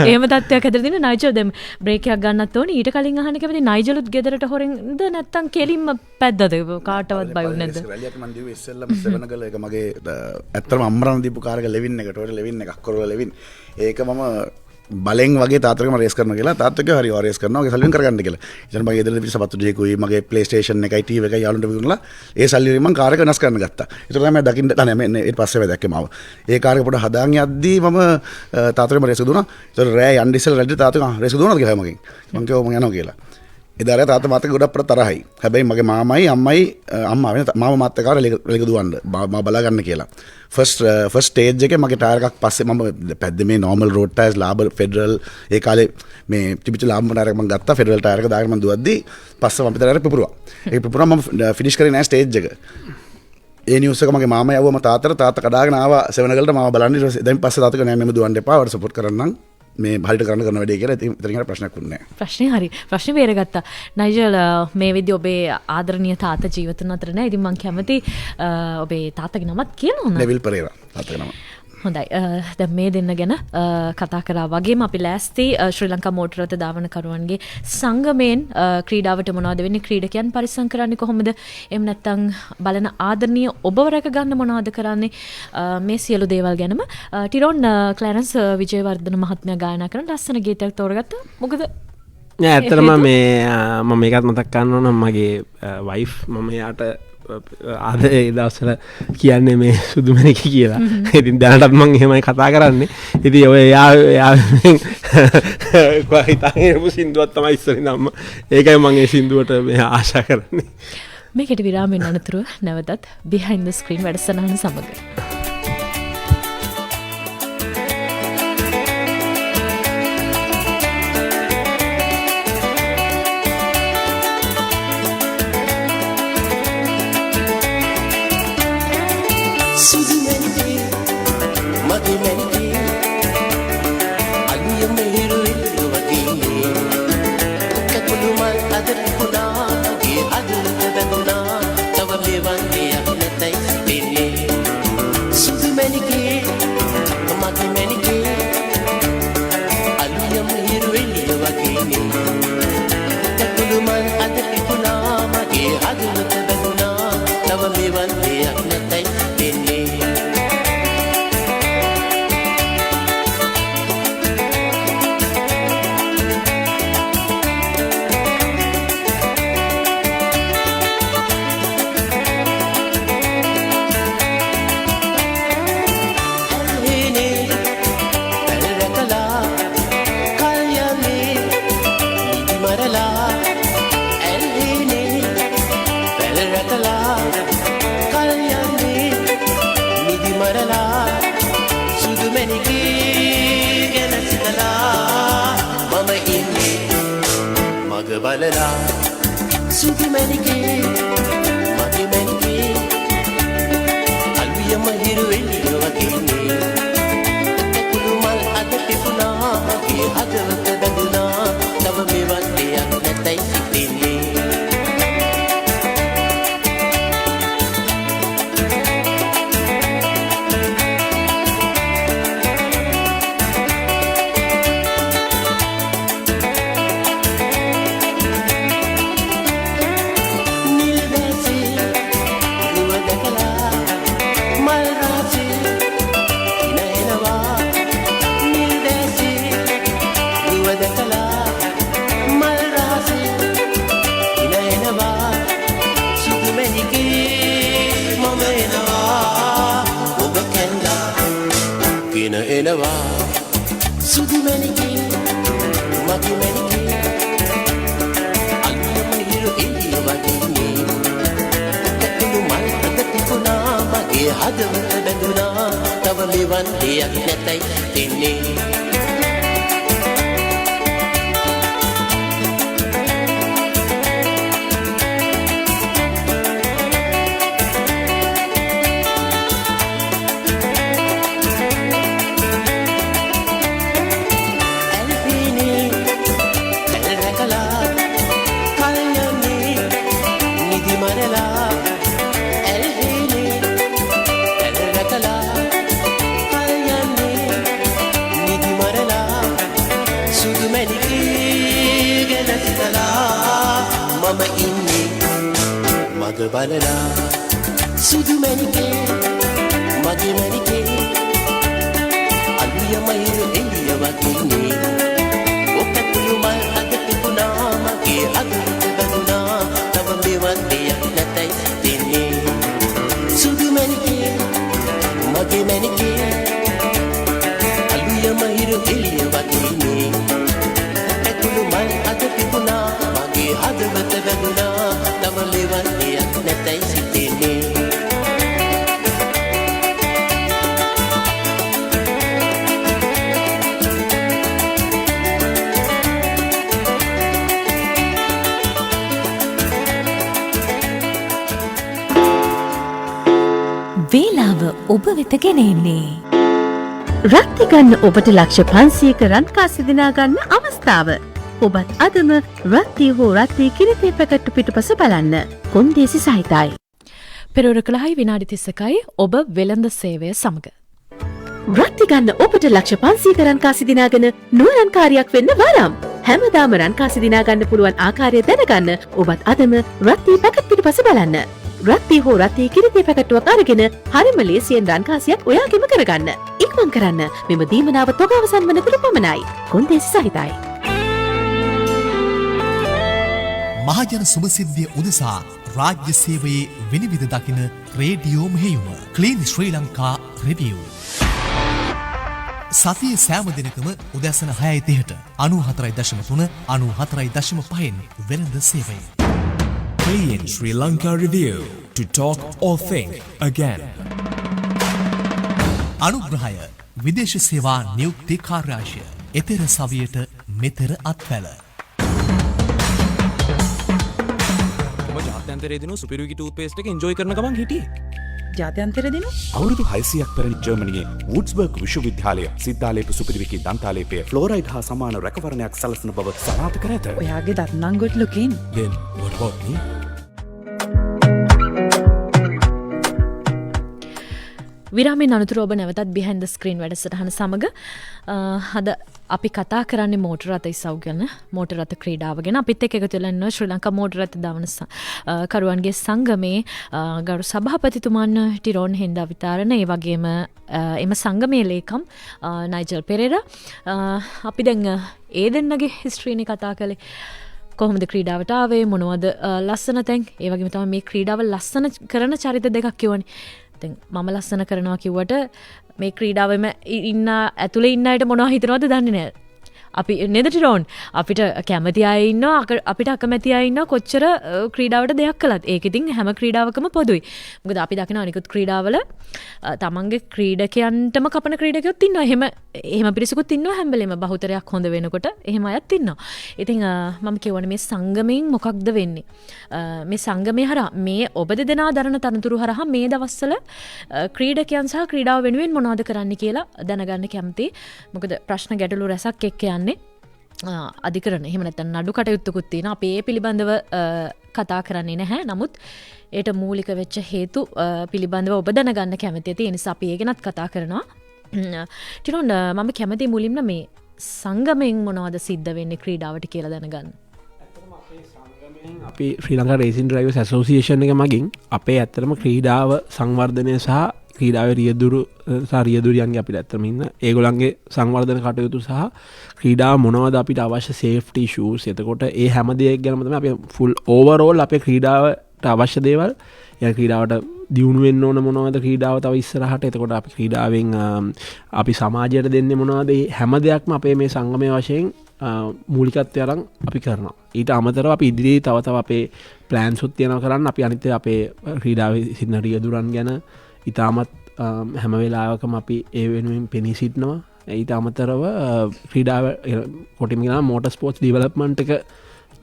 එහෙම තත්ත්වයක් හැදලා තියෙන නයිජල් දැන් බ්‍රේක් එකක් ගන්නත් ඕනේ. ඊට කලින් අහන්න කැමති නයිජලුත් ගෙදරට හොරෙන්ද නැත්තම් කෙලින්ම පැද්දද කාටවත් බයුනේ නැද්ද? රැලියක් මන් දිව්වේ ඉස්සෙල්ලම සෙවනගල එක මගේ ඇත්තටම අම්මරන් දීපු කාර් එක ලෙවින් එකට ඔය ලෙවින් එකක් කරවල ලෙවින් ඒක මම බලෙන් වගේ තාත්තටම රේස් කරනවා කියලා තාත්තා කිව්වා හරි රේස් කරනවා ඔගේ සල්ලියෙන් කරගන්න කියලා. ඉතින් මගේ ගෙදර තිබිච්ච සපත්තු දෙකකුයි මගේ PlayStation එකයි TV එකයි යාළුවන්ට විකුණලා ඒ සල්ලි වලින් මම කාර් එක වෙනස් කරන්න ගත්තා. ඒතර තමයි දකින්න නැහැ ඊට පස්සේ මම දැක්කේ මාව. ඒ කාර් එක පොඩ හදාගෙන යද්දී මම තාත්තටම රේස් දුන්නා. ඒතර රෑ යන්න ඉස්සෙල්ලා රැඩි තාත්තා රේස් දුන්නාද කියලා මගෙන්. මම කිව්වා මම යනවා කියලා. එදාර තාත්තා මාත් එක්ක ගොඩක් තරහයි. හැබැයි මගේ මාමයි අම්මයි අම්මා වෙන මාමා මාත් එක්ක රෙලක දුවන්න මම බලා ගන්න කියලා. ෆස්ට් ස්ටේජ් එකේ මගේ ටයර් එකක් පස්සේ මම පැද්දේ මේ normal road tires ලාබර් ෆෙඩරල් ඒ කාලේ මේ තිබිච්ච ලාබර් ටයර් එකක් මම ගත්තා ෆෙඩරල් ටයර් එක දාගෙන මම දුවද්දී පස්සේ මම ටයර් එක පිපුරුවා. ඒක පිපුරුවා මම ෆිනිෂ් කරේ නැහැ ස්ටේජ් එක. ඒ නිවුස් එක මගේ මාමා යවුවම තාත්තා කඩාගෙන ආවා සෙවනගලට මාව බලන්න ඊට පස්සේ දැන් පස්සේ තාත්තා කිව්වා නෑ මම දුවන්න එපා වට සපෝට් කරන්නම්. මේ හරියට කරන වැඩේ කියලා ඉතින් ප්‍රශ්නයක් වුණේ නැහැ. ප්‍රශ්නේ හරි. ප්‍රශ්නේ බේරගත්තා. නයිජල් මේ විදිහ ඔබේ ආදරණීය තාත්තා ජීවිතුන් අතර නැහැ. ඉතින් මම කැමති ඔබේ තාත්තගේ නමත් කියන්න ඕන. නෙවිල් පෙරේරා තාත්තගේ නම. හොඳයි. දැන් මේ දෙන්න ගැන කතා කරා වගේම අපි ලෑස්ති ශ්‍රී ලංකා මෝටර රථ ධාවනකරුවන්ගේ සංගමයෙන් ක්‍රීඩාවට මොනවද වෙන්නේ? ක්‍රීඩකයන් පරිස්සම් කරන්නේ කොහොමද? එහෙම නැත්නම් බලන ආදරණීය ඔබව රැක ගන්න මොනවද කරන්නේ? මේ සියලු දේවල් ගැනම ටිරොන් ක්ලැරන්ස් විජේවර්ධන මහත්මයා ගායනා කරන ලස්සන ගීතයක් තෝරගත්තා. මොකද නෑ ඇත්තටම මේ මම මේකත් මතක් කරන්න ඕන මගේ වයිෆ් මම එයාට අද ඒ දවස්වල කියන්නේ මේ සුදුමැණික කියලා. ඉතින් දැනටත් මම එහෙමයි කතා කරන්නේ. ඉතින් ඔය එයා හිතාගෙන සින්දුවක් තමයි ඉස්සරින් අම්ම. ඒකයි මම ඒ සින්දුවට මේ ආශා කරන්නේ. මේකට විරාමයෙන් අනතුරුව නැවතත් behind the screen වැඩසටහන සමග බලලා සුදු මැණිකේ මගේ මැණිකේ අල්වියම හිරු එළිය වගේ කුළු මල් අත තිබුණා මගේ හදවත බැඳුනා තව මෙවන් දෙයක් නැතයි සිටින්නේ එනවා සුදු මැණිකේ මගේ මැණිකේ අල්ලුම හිරු එළිය වගේ කුළු මල් අත තිබුණා මගේ හදවත බැඳුනා තව මෙවන් දෙයක් නැතයි තින්නේ බලලා සුදු මැණිකේ මගේ මැණිකේ අල්වියම හිරු එළිය වගේ ඔක කුළු මල් අත තිබුණා මගේ හදවත බැඳුනා තව මෙවන් දෙයක් නැතයි දෙන්නේ සුදු මැණිකේ මගේ මැණිකේ අල්වියම හිරු එළිය වගේ ඔක කුළු මල් අත තිබුණා මගේ හදවත බැඳුනා තව මෙවන් දෙයක් නැතයි සිටින්නේ වේලාව ඔබ වෙත ගෙන එන්නේ රත්ති ගන්න ඔබට ලක්ෂ 500ක රන්කාසි දිනා ගන්න අවස්ථාව. ඔබත් අදම රත්ති හෝ රත්ති කිරිතේ පැකට්ටු පිටුපස බලන්න. කොන්දේසි සහිතයි. පෙරවරු 11 විනාඩි 30කයි ඔබ වෙළඳ සේවය සමග. රත්ති ගන්න ඔබට ලක්ෂ 500ක රන්කාසි දිනාගෙන නුවරන්කාරියක් වෙන්න වරම්. හැමදාම රන්කාසි දිනා ගන්න පුළුවන් ආකාරය දැනගන්න ඔබත් අදම රත්ති පැකට් පිටුපස බලන්න. රත්ති හෝ රත්ති කිරිතේ පැකට්ටුවක් අරගෙන හරිම ලේසියෙන් රන්කාසියක් ඔයාගෙම කරගන්න. ඉක්මන් කරන්න. මෙම දීමනාව තොග අවසන් වනතුරු පමණයි. කොන්දේසි සහිතයි. මහජන සුභසිද්ධිය උදෙසා රාජ්‍ය සේවයේ විනිවිද දකින රේඩියෝ මෙහෙයුම ක්ලීන් ශ්‍රී ලංකා රිවිව් සතියේ සෑම දිනකම උදැසන 6:30ට 94.3 94.5 වෙළඳ සේවය Clean Sri Lanka Review to talk or think again අනුග්‍රහය විදේශ සේවා නියුක්ති කාර්යාංශය එතෙර සවියට මෙතෙර අත්වැල ජාත්‍යන්තරයේ දිනු සුපිරිවි ටූත්පේස්ට් එක එන්ජොයි කරන ගමන් හිටියේ. ජාත්‍යන්තර දිනු? අවුරුදු 600ක් පැරණි ජර්මනියේ වුඩ්ස්බර්ග් විශ්වවිද්‍යාලය සිද්ධාලේප සුපිරිවිකි දන්තාලේපය ෆ්ලෝරයිඩ් හා සමාන රැකවරණයක් සලසන බව සනාථ කර ඇත. ඔයාගේ දත් නම් good looking. Then what about me? විරාමයෙන් අනතුරු ඔබ නැවතත් behind the screen වැඩසටහන සමග අද අපි කතා කරන්නේ මෝටර රථ ඉසව් ගැන මෝටර රථ ක්‍රීඩාව ගැන අපිත් එක්ක එකතු වෙලා ඉන්නවා ශ්‍රී ලංකා මෝටර රථ දවන කරුවන්ගේ සංගමේ ගරු සභාපතිතුමන් ටිරෝන් හෙන්දා විතාරණ ඒ වගේම එම සංගමේ ලේකම් නයිජල් පෙරේරා අපි දැන් ඒ දෙන්නගේ හිස්ටරිනේ කතා කළේ කොහොමද ක්‍රීඩාවට ආවේ මොනවද ලස්සන තැන් ඒ වගේම තමයි මේ ක්‍රීඩාව ලස්සන කරන චරිත දෙකක් කියවනේ දැන් මම ලස්සන කරනවා කිව්වට මේ ක්‍රීඩාවෙම ඉන්න ඇතුලේ ඉන්න අයට මොනවද හිතනවද දන්නේ නැහැ. අපි නෙදටිරෝන් අපිට කැමති අය ඉන්නවා අපිට අකමැති අය ඉන්නවා කොච්චර ක්‍රීඩාවට දෙයක් කළත් ඒක ඉතින් හැම ක්‍රීඩාවකම පොදුයි. මොකද අපි දකිනවා අනිකුත් ක්‍රීඩාවල තමන්ගේ ක්‍රීඩකයන්ටම කපන ක්‍රීඩකයොත් ඉන්නවා. එහෙම පිරිසකුත් ඉන්නවා හැම වෙලෙම බහුතරයක් හොඳ වෙනකොට එහෙම අයත් ඉන්නවා. ඉතින් මම කියවනේ මේ සංගමයෙන් මොකක්ද වෙන්නේ? මේ සංගමයේ හරහා මේ ඔබ දෙදෙනා දරන තනතුරු හරහා මේ දවස්වල ක්‍රීඩකයන් සහ ක්‍රීඩාව වෙනුවෙන් මොනවද කරන්න කියලා දැනගන්න කැමතියි. මොකද ප්‍රශ්න ගැටලු රැසක් එක්ක යන්නේ අධිකරණ. එහෙම නැත්නම් නඩු කටයුත්තකුත් තියෙනවා. අපි ඒ පිළිබඳව කතා කරන්නේ නැහැ. නමුත් ඒට මූලික වෙච්ච හේතු පිළිබඳව ඔබ දැනගන්න කැමතියි. ඒ නිසා අපි ඒ ගැනත් කතා කරනවා. ටිරොන් මම කැමතියි මුලින්ම මේ සංගමයෙන් මොනවද සිද්ධ වෙන්නේ ක්‍රීඩාවට කියලා දැනගන්න. අපි ශ්‍රී ලංකා රේසින් ඩ්‍රයිවර්ස් ඇසෝසියේෂන් එක මගින් අපේ ඇත්තටම ක්‍රීඩාව සංවර්ධනය සහ ක්‍රීඩාව රියදුරියන්ගේ අපිට ඇත්තම ඉන්න ඒගොල්ලන්ගේ සංවර්ධන කටයුතු සහ ක්‍රීඩාව මොනවද අපිට අවශ්‍ය සේෆ්ටි ෂූස් එතකොට ඒ හැම දෙයක් ගැනම තමයි අපි ෆුල් ඕවරෝල් අපේ ක්‍රීඩාවට අවශ්‍ය දේවල් ක්‍රීඩාවට දියුණු වෙන්න ඕන මොනවද ක්‍රීඩාව තව ඉස්සරහට එතකොට අපි ක්‍රීඩාවෙන් අපි සමාජයට දෙන්නේ මොනවද හැම දෙයක්ම අපේ මේ සංගමය වශයෙන් මූලිකත්වය අරන් අපි කරනවා. ඊට අමතරව අපි ඉදිරියේ තව අපේ ප්ලෑන්ස් උත් තියෙනවා කරන්න. අපි අනිත් අපේ ක්‍රීඩාවේ සිටින රියදුරන් ගැන ඉතාමත් හැම වෙලාවකම අපි ඒ වෙනුවෙන් පෙනී සිටිනවා. ඊට අමතරව ක්‍රීඩාව කොටිම කියනවා මෝටර් ස්පෝර්ට්ස් ඩෙවලොප්මන්ට් එක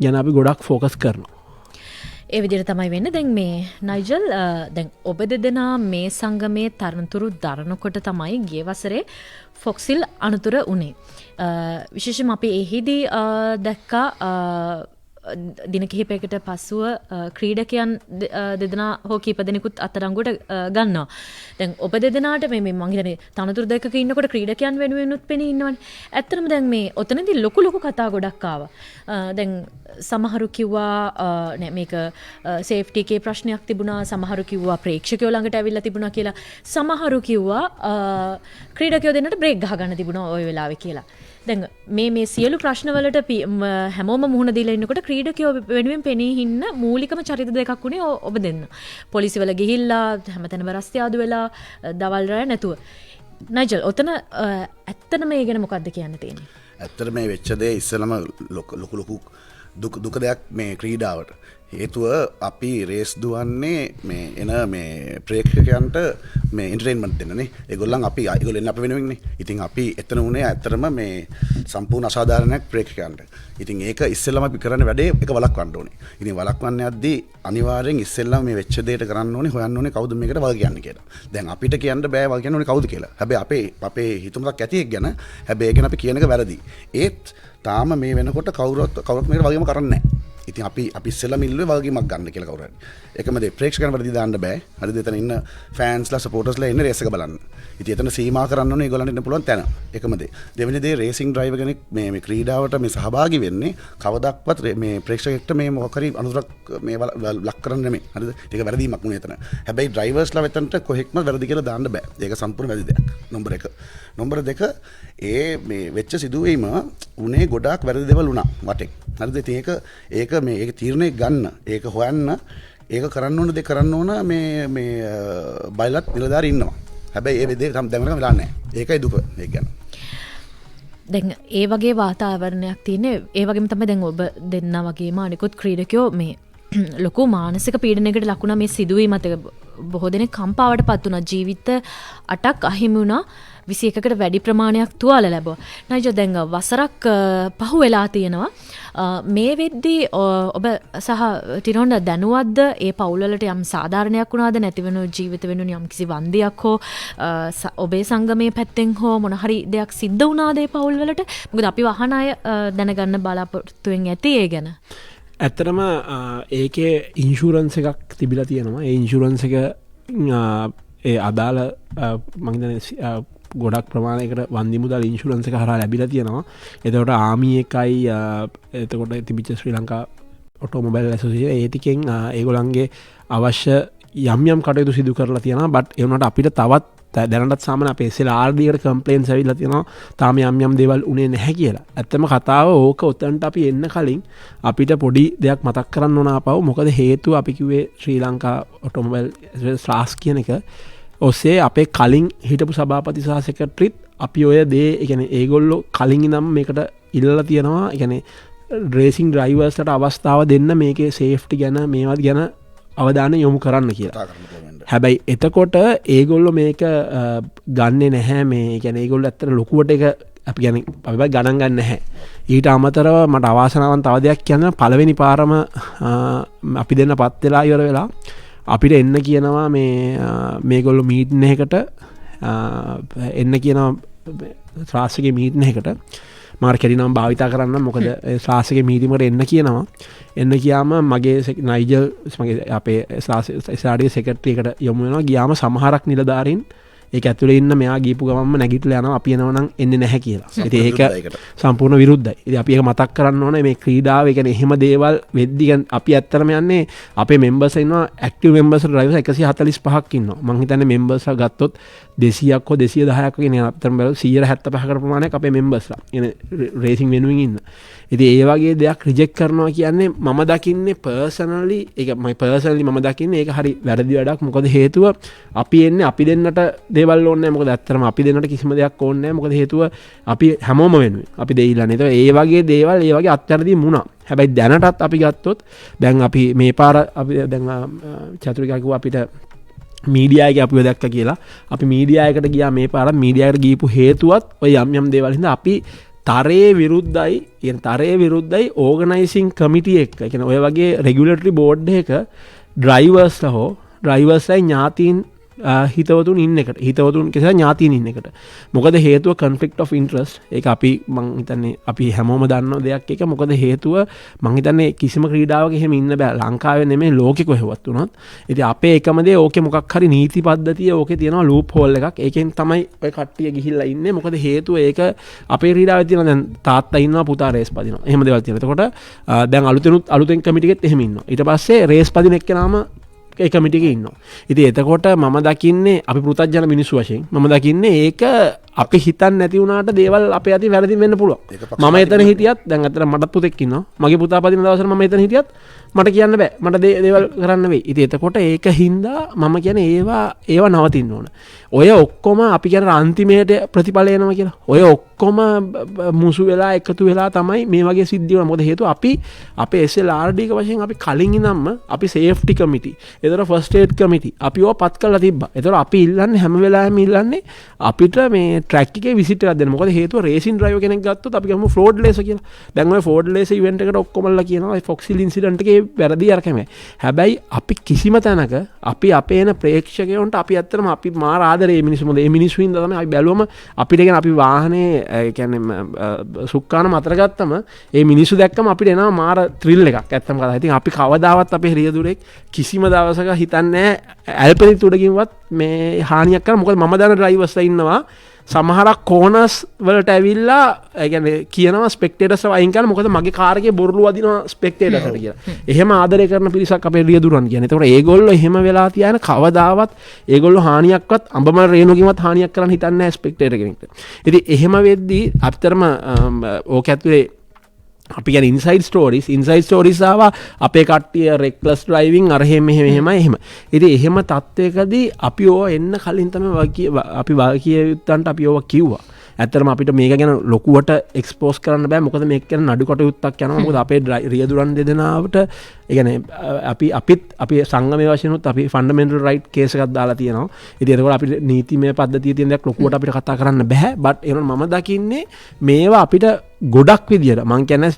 ගැන අපි ගොඩක් ෆෝකස් කරනවා. ඒ විදිහට තමයි වෙන්නේ. දැන් මේ නයිජල් දැන් ඔබ දෙදෙනා මේ සංගමයේ තරනතුරු දරනකොට තමයි ගිය වසරේ ෆොක්සිල් අනතුර උනේ. විශේෂම අපි එහිදී දැක්කා දින කිහිපයකට පසුව ක්‍රීඩකයන් දෙදෙනා හෝ කීප දෙනෙකුත් අත්අඩංගුවට ගන්නවා. දැන් ඔබ දෙදෙනාට මේ මං හිතන්නේ තනතුරු දෙකක ඉන්නකොට ක්‍රීඩකයන් වෙනුවෙන්ුත් පෙනී ඉන්නවනේ. ඇත්තටම දැන් මේ ඔතනදී ලොකු කතා ගොඩක් ආවා. දැන් සමහරු කිව්වා නෑ මේක සේෆ්ටි එකේ ප්‍රශ්නයක් තිබුණා. සමහරු කිව්වා ප්‍රේක්ෂකයෝ ළඟට ඇවිල්ලා තිබුණා කියලා. සමහරු කිව්වා ක්‍රීඩකයෝ දෙන්නට බ්‍රේක් ගහ ගන්න තිබුණා ওই වෙලාවේ කියලා. දැන් මේ සියලු ප්‍රශ්නවලට හැමෝම මුහුණ දීලා ඉන්නකොට ක්‍රීඩකයෝ වෙනුවෙන් පෙනී ඉන්න මූලිකම චරිත දෙකක් උනේ ඔබ දෙන්න. පොලිසිවල ගිහිල්ලා හැමතැනම රස්තියාදු වෙලා දවල් රැ නැතුව. නයිජල් ඔතන ඇත්තටම මේ ගැන මොකක්ද කියන්න තියෙන්නේ? ඇත්තට මේ වෙච්ච දේ ඉස්සෙල්ලම ලොකු දුක දෙයක් මේ ක්‍රීඩාවට. හේතුව අපි රේස් දුවන්නේ මේ එන මේ ප්‍රේක්ෂකයන්ට මේ එන්ටර්ටේන්මන්ට් දෙන්නනේ. ඒගොල්ලන් ඒගොල්ලෝ එන්නේ අප වෙනුවෙන්නේ. ඉතින් අපි එතන උනේ ඇත්තටම මේ සම්පූර්ණ අසාධාරණයක් ප්‍රේක්ෂකයන්ට. ඉතින් ඒක ඉස්සෙල්ලාම අපි කරන වැඩේ ඒක වළක්වන්න ඕනේ. ඉතින් වළක්වන්න යද්දී අනිවාර්යෙන් ඉස්සෙල්ලාම මේ වෙච්ච දෙයට කරන්න ඕනේ හොයන්න ඕනේ කවුද මේකට වග කියන්නේ කියලා. දැන් අපිට කියන්න බෑ වග කියන්න ඕනේ කවුද කියලා. හැබැයි අපේ හිතුමක් ඇති එක ගැන හැබැයි ඒක ගැන අපි කියන එක වැරදි. ඒත් තාම මේ වෙනකොට කවුරුත් මේකට වගේම කරන්නේ නැහැ. ඉතින් අපි ඉස්සෙල්ලාම ඉල්ලුවේ වගකීමක් ගන්න කියලා කවුරු හරි. ඒකම දේ ප්‍රේක්ෂකයන් වලදී දාන්න බෑ. හරිද? එතන ඉන්න ෆෑන්ස්ලා සපෝටර්ස්ලා ඉන්නේ රේස් එක බලන්න. ඉතින් එතන සීමා කරන්න ඕනේ ඒගොල්ලන්ට ඉන්න පුළුවන් තැන. ඒකම දේ. දෙවෙනි දේ රේසින් ඩ්‍රයිවර් කෙනෙක් මේ ක්‍රීඩාවට මේ සහභාගී වෙන්නේ කවදාවත් මේ ප්‍රේක්ෂකෙක්ට මේ මොකක් හරි අනුතරක් මේ ලක් කරන්න නෙමෙයි. හරිද? ඒක වැරදීමක් නෙමෙයි එතන. හැබැයි ඩ්‍රයිවර්ස්ලා වෙතන්ට කොහෙත්ම වැරදි කියලා දාන්න බෑ. ඒක සම්පූර්ණ වැරදි දෙයක්. නම්බර 1. නම්බර 2 මේ වෙච්ච සිදුවීම උනේ ගොඩාක් වැරදි දේවල් වුණා වටේ. හරිද? ඉතින් ඒක මේ තීරණය ගන්න ඒක හොයන්න ඒක කරන්න ඕන දේ කරන්න ඕන මේ බයිලත් නිලධාරී ඉන්නවා. හැබැයි ඒ දේ දැන් වෙලා නැහැ. ඒකයි දුක ඒක ගැන. දැන් ඒ වගේ වාතාවරණයක් තියෙන්නේ. ඒ වගේම තමයි දැන් ඔබ දෙන්නා වගේම අනිකුත් ක්‍රීඩකයෝ මේ ලොකු මානසික පීඩනයකට ලක් වුණා මේ සිදුවීමත් එක. බොහෝ දෙනෙක් කම්පාවට පත් වුණා. ජීවිත 8ක් අහිමි වුණා. 21කට වැඩි ප්‍රමාණයක් තුවාල ලැබුවා. නයිජෝ දැන් වසරක් පහු වෙලා තියෙනවා. මේ වෙද්දී ඔබ සහ ටිරොන් දැනුවත්ද ඒ පවුල්වලට යම් සාධාරණයක් වුණාද නැති වෙන ජීවිත වෙනුවෙන් යම් කිසි වන්දියක් හෝ ඔබේ සංගමයේ පැත්තෙන් හෝ මොන හරි දෙයක් සිද්ධ වුණාද ඒ පවුල්වලට? මොකද අපි වහන අය දැනගන්න බලාපොරොත්තුෙන් ඇති ඒ ගැන. ඇත්තටම ඒකේ ඉන්ෂුරන්ස් එකක් තිබිලා තියෙනවා. ඒ ඉන්ෂුරන්ස් එක ඒ අදාළ මං හිතන්නේ ගොඩක් ප්‍රමාණයකට වන්දි මුදල් ඉන්ෂුරන්ස් එක හරහා ලැබිලා තියෙනවා. එතකොට ආමි එකයි එතකොට තිබිච්ච ශ්‍රී ලංකා ඔටෝමොබයිල් ඇසෝසියේෂන් ඒ ටිකෙන් ඒගොල්ලන්ගේ අවශ්‍ය යම් කටයුතු සිදු කරලා තියෙනවා. බට් ඒ වුණාට අපිට තවත් දැනටත් සාමාන්‍ය අපේ SLRD එකට කම්ප්ලේන්ස් ඇවිල්ලා තියෙනවා. තාම යම් දේවල් උනේ නැහැ කියලා. ඇත්තම කතාව ඕක උතන්ට අපි එන්න කලින් අපිට පොඩි දෙයක් මතක් කරන්න ඕන ආපහු. මොකද හේතුව අපි කිව්වේ ශ්‍රී ලංකා ඔටෝමොබයිල් ස්ලාස් කියන එක ඔස්සේ අපේ කලින් හිටපු සභාපති සහ සෙක්‍රටරිත් අපි ඔය දේ ඒ කියන්නේ ඒගොල්ලෝ කලින් ඉඳන් මේකට ඉල්ලලා තියෙනවා. ඒ කියන්නේ රේසින් ඩ්‍රයිවර්ස්ලට අවස්ථාව දෙන්න මේකේ සේෆ්ටි ගැන මේවත් ගැන අවධානය යොමු කරන්න කියලා. හැබැයි එතකොට ඒගොල්ලෝ මේක ගන්නේ නැහැ. මේ කියන්නේ ඒගොල්ලෝ ඇත්තට ලොකුවට එක අපි කියන්නේ අපි ගණන් ගන්න නැහැ. ඊට අමතරව මට අවාසනාවන් තව දෙයක් කියන්න. පළවෙනි පාරම අපි දෙන්න පත් වෙලා ඉවර වෙලා අපිට එන්න කියනවා මේගොල්ලෝ මීටින් එකකට එන්න කියනවා ශ්‍රාස්ත්‍රික මීටින් එකකට. මාර කැඩිනම් භාවිතා කරන්න මොකද ශ්‍රාස්ත්‍රික මීටිමකට එන්න කියනවා. එන්න ගියාම මගේ නයිජල් මගේ අපේ ස්ටාඩිය සෙක්‍රටරි එකට යොමු වෙනවා. ගියාම සමහරක් නිලධාරීන් ඒක ඇතුලේ ඉන්න මෙයා ගිහපු ගමන්ම නැගිටලා යනවා අපි එනවනම් එන්නේ නැහැ කියලා. ඉතින් ඒක සම්පූර්ණ විරුද්ධයි. ඉතින් අපි ඒක මතක් කරන්න ඕනේ මේ ක්‍රීඩාව. ඒ කියන්නේ එහෙම දේවල් වෙද්දි අපි ඇත්තටම යන්නේ අපේ මෙම්බර්ස් ඉන්නවා ඇක්ටිව් මෙම්බර්ස් ඩ්‍රයිවර්ස් 145ක් ඉන්නවා. මං හිතන්නේ මෙම්බර්ස්ලා ගත්තොත් 200ක් හෝ 210ක් වගේ නේ අතරම බලලා 175කට ප්‍රමාණයක් අපේ මෙම්බර්ස්ලා. يعني රේසින් වෙනුවෙන් ඉන්න. ඉතින් ඒ වගේ දෙයක් රිජෙක්ට් කරනවා කියන්නේ මම දකින්නේ පර්සනලි ඒක මම දකින්නේ ඒක හරි වැරදි වැඩක්. මොකද හේතුව අපි එන්නේ අපි දෙන්නට දේවල් ඕනේ නැහැ. මොකද ඇත්තටම අපි දෙන්නට කිසිම දෙයක් ඕනේ නැහැ. මොකද හේතුව අපි හැමෝම වෙනුවෙන් අපි දෙයිලානේ. ඒතකොට ඒ වගේ දේවල් ඒ වගේ අත්‍යවශ්‍ය වුණා. හැබැයි දැනටත් අපි ගත්තොත් දැන් අපි මේ පාර අපි දැන් චතුරිකා කිව්වා අපිට මීඩියා එක අපිව දැක්ක කියලා. අපි මීඩියා එකට ගියා මේ පාරත් මීඩියා එකට ගිහපු හේතුවත් ඔය යම් දේවල් හින්දා අපි තරයේ විරුද්ධයි ඕගනයිසින් කමිටි එක. ඒ කියන්නේ ඔය වගේ රෙගියුලටරි බෝඩ් එක ඩ්‍රයිවර්ස්ලා ඥාතීන් හිතවතුන් ඉන්න එකට හිතවතුන් කෙසේ ඥාතීන් ඉන්න එකට. මොකද හේතුව conflict of interest. ඒක අපි මං හිතන්නේ අපි හැමෝම දන්න දෙයක්. ඒක මොකද හේතුව මං හිතන්නේ කිසිම ක්‍රීඩාවක එහෙම ඉන්න බෑ. ලංකාවේ නෙමෙයි ලෝකෙ කොහෙවත් වුණත්. ඉතින් අපේ එකම දේ ඕකේ මොකක් හරි නීති පද්ධතිය ඕකේ තියෙනවා ලූප් හෝල් එකක්. ඒකෙන් තමයි ඔය කට්ටිය ගිහිල්ලා ඉන්නේ. මොකද හේතුව ඒක අපේ ක්‍රීඩාවේ තියෙන දැන් තාත්තා ඉන්නවා පුතා රේස් පදිනවා. එහෙම දේවල් තියෙනවා. එතකොට දැන් අලුතෙන් කමිටි එකෙත් එහෙම ඉන්නවා. ඊට පස්සේ රේස් පදින එක්කෙනාම ඒ කමිටි එකේ ඉන්නවා. ඉතින් එතකොට මම දකින්නේ අපි පෘථග්ජන මිනිස්සු වශයෙන් මම දකින්නේ ඒක අපි හිතන්නේ නැති වුණාට දේවල් අපේ අතින් වැරදි වෙන්න පුළුවන්. මම එතන හිටියත් දැන් අතන මටත් පුතෙක් ඉන්නවා. මගේ පුතා පදින දවසට මම එතන හිටියත් මට කියන්න බෑ. මට දේවල් කරන්න වෙයි. ඉතින් එතකොට ඒක හින්දා මම කියන්නේ ඒවා නවතින්න ඕන. ඔය ඔක්කොම අපි කියන අන්තිමේට ප්‍රතිඵල එනවා කියලා. ඔය ඔක්කොම මුසු වෙලා එකතු වෙලා තමයි මේ වගේ සිද්ධි වෙනවා. මොකද හේතුව අපි අපේ SLRD එක වශයෙන් අපි කලින් ඉඳන්ම අපි සේෆ්ටි කමිටි, ඒතර ෆස්ට් ඒඩ් කමිටි අපි ඕවා පත් කරලා තිබ්බා. ඒතර අපි ඉල්ලන්නේ හැම වෙලාවෙම ඉල්ලන්නේ අපිට මේ ට්‍රැක් එකේ විසිට් එකක් දෙන්න. මොකද හේතුව රේසින් ඩ්‍රයිවර් කෙනෙක් ගත්තොත් අපි ගමු ෆෝඩ් ලේස කියලා. දැන් ඔය ෆෝඩ් ලේස ඉවෙන්ට් එකට ඔක්කොමලා කියනවා ෆොක්සිල් ඉන්සිඩන්ට් එකේ වැරදි අරකමයි. හැබැයි අපි කිසිම තැනක අපි අපේ එන ප්‍රේක්ෂකයන්ට අපි ඇත්තටම අපි මාර ආදරේ මිනිස්සු මොකද මේ මිනිස්සු හින්දා තමයි අපි බැලුවම අපිට කියන අපි වාහනේ කියන්නේ සුක්කාන මතර ගත්තම ඒ මිනිස්සු දැක්කම අපිට එනවා මාර ත්‍රිල් එකක් ඇත්තම කතා. ඉතින් අපි කවදාවත් අපේ රියදුරෙක් කිසිම දවසක හිතන්නේ ඇල්පෙනිත් උඩකින්වත් මේ හානියක් කරන්න. මොකද මම දන්න ඩ්‍රයිවර්ස්ලා ඉන්නවා සමහරක් කෝනර්ස් වලට ඇවිල්ලා ඒ කියන්නේ කියනවා ස්පෙක්ටේටර්ස්ව අයින් කරන්න. මොකද මගේ කාර් එකේ බොරළු වදිනවා ස්පෙක්ටේටර්ස්ට කියලා. එහෙම ආදරය කරන පිරිසක් අපේ රියදුරන් කියන්නේ. ඒතකොට ඒගොල්ලෝ එහෙම වෙලා තියාන කවදාවත් ඒගොල්ලෝ හානියක්වත් අඹමල් රේණුකින්වත් හානියක් කරන්න හිතන්නේ නැහැ ස්පෙක්ටේටර් කෙනෙක්ට. ඉතින් එහෙම වෙද්දී අපිටම ඕක ඇතුලේ අපි කියන්නේ ඉන්සයිඩ් ස්ටෝරිස් ආවා අපේ කට්ටිය රෙක්ලස් ඩ්‍රයිවිං අර එහෙම. ඉතින් එහෙම තත්ත්වයකදී අපි ඕවා එන්න කලින් තමයි අපි වාකිය යුත්තන්ට අපි ඕවා කිව්වා. ඇත්තටම අපිට මේක ගැන ලොකුවට එක්ස්පෝස් කරන්න බෑ. මොකද මේක ගැන නඩු කටයුත්තක් යනවා. මොකද අපේ රියදුරන් දෙදෙනාවට ඒ කියන්නේ අපි සංගමයේ වශයෙන් උත් අපි ෆන්ඩමෙන්ටල් රයිට් කේස් එකක් දාලා තියෙනවා. ඉතින් ඒකවල අපිට නීතිමය පද්ධතිය තියෙන දෙයක් ලොකුවට අපිට කතා කරන්න බෑ. බට් ඒනොත් මම දකින්නේ මේවා අපිට ගොඩක් විදියට මං කියන්නේ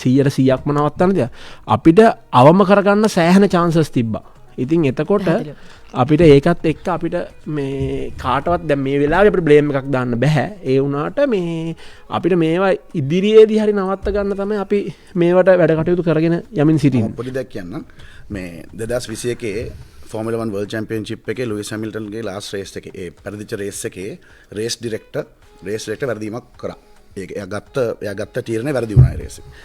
100%ක්ම නවත්තන්න දෙයක්. අපිට අවම කරගන්න සෑහෙන chances තිබ්බා. ඉතින් එතකොට අපිට ඒකත් එක්ක අපිට මේ කාටවත් දැන් මේ වෙලාවේ අපිට බ්ලේම් එකක් දාන්න බෑ. ඒ වුණාට මේ අපිට මේවා ඉදිරියේදී හරි නවත්ත ගන්න තමයි අපි මේවට වැඩ කටයුතු කරගෙන යමින් සිටින්නේ. පොඩි දෙයක් කියන්නම්. මේ 2021 ෆෝමියුලා 1 වර්ල්ඩ් චැම්පියන්ෂිප් එකේ ලුයිස් හැමිල්ටන්ගේ ලාස්ට් රේස් එකේ ඒ පෙරදිච්ච රේස් එකේ රේස් ඩිරෙක්ටර් වැරදීමක් කරා. ඒක එයා ගත්ත තීරණය වැරදි වුණා ඒ රේස් එකේ.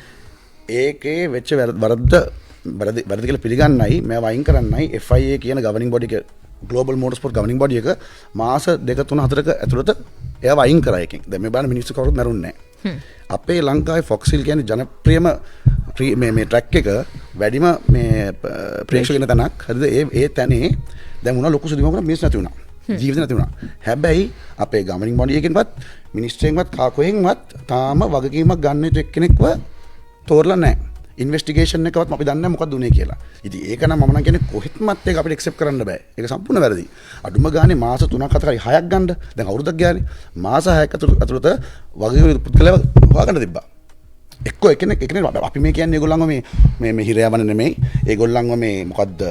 ඒකේ වෙච්ච වැරදි කියලා පිළිගන්නයි මම වයින් කරන්නයි FIA කියන ගවර්නින් බොඩි එක ග්ලෝබල් මෝටර්ස්පෝර්ට් ගවර්නින් බොඩි එක මාස 2 3 4ක ඇතුළත එයා වයින් කරා එකෙන්. දැන් මේ බලන්න මිනිස්සු කවුරුත් මරුන්නේ නැහැ. අපේ ලංකාවේ ෆොක්සිල් කියන්නේ ජනප්‍රියම මේ ට්‍රැක් එක වැඩිම මේ ප්‍රේක්ෂක වෙන තැනක්. හරිද? ඒ තැනේ දැන් මොනවා ලොකු සුදුමක් මිනිස්සු නැති වුණා. ජීවිත නැති වුණා. හැබැයි අපේ ගවර්නින් බොඩි එකෙන්වත් මිනිස්ට්‍රියෙන්වත් කාකොහෙන්වත් තාම වගකීමක් ගන්න යුතු එක්කෙනෙක්ව තෝරලා නැහැ. ඉන්වෙස්ටිගේෂන් එකවත් අපි දන්නේ නැහැ මොකක්ද උනේ කියලා. ඉතින් ඒක නම් මම නම් කියන්නේ කොහෙත්මත් ඒක අපිට ඇක්සෙප්ට් කරන්න බෑ. ඒක සම්පූර්ණ වැරදි. අඩුම ගානේ මාස 3ක් 4ක් 6ක් ගන්න. දැන් අවුරුද්දක් ගියානේ. මාස 6ක් ඇතුළත වගේ පුද්ගලයව හොයාගන්න තිබ්බා. එක්ක එකෙක් අපි මේ කියන්නේ ඒගොල්ලන්ව මේ හිරයවන නෙමෙයි. ඒගොල්ලන්ව මේ මොකද්ද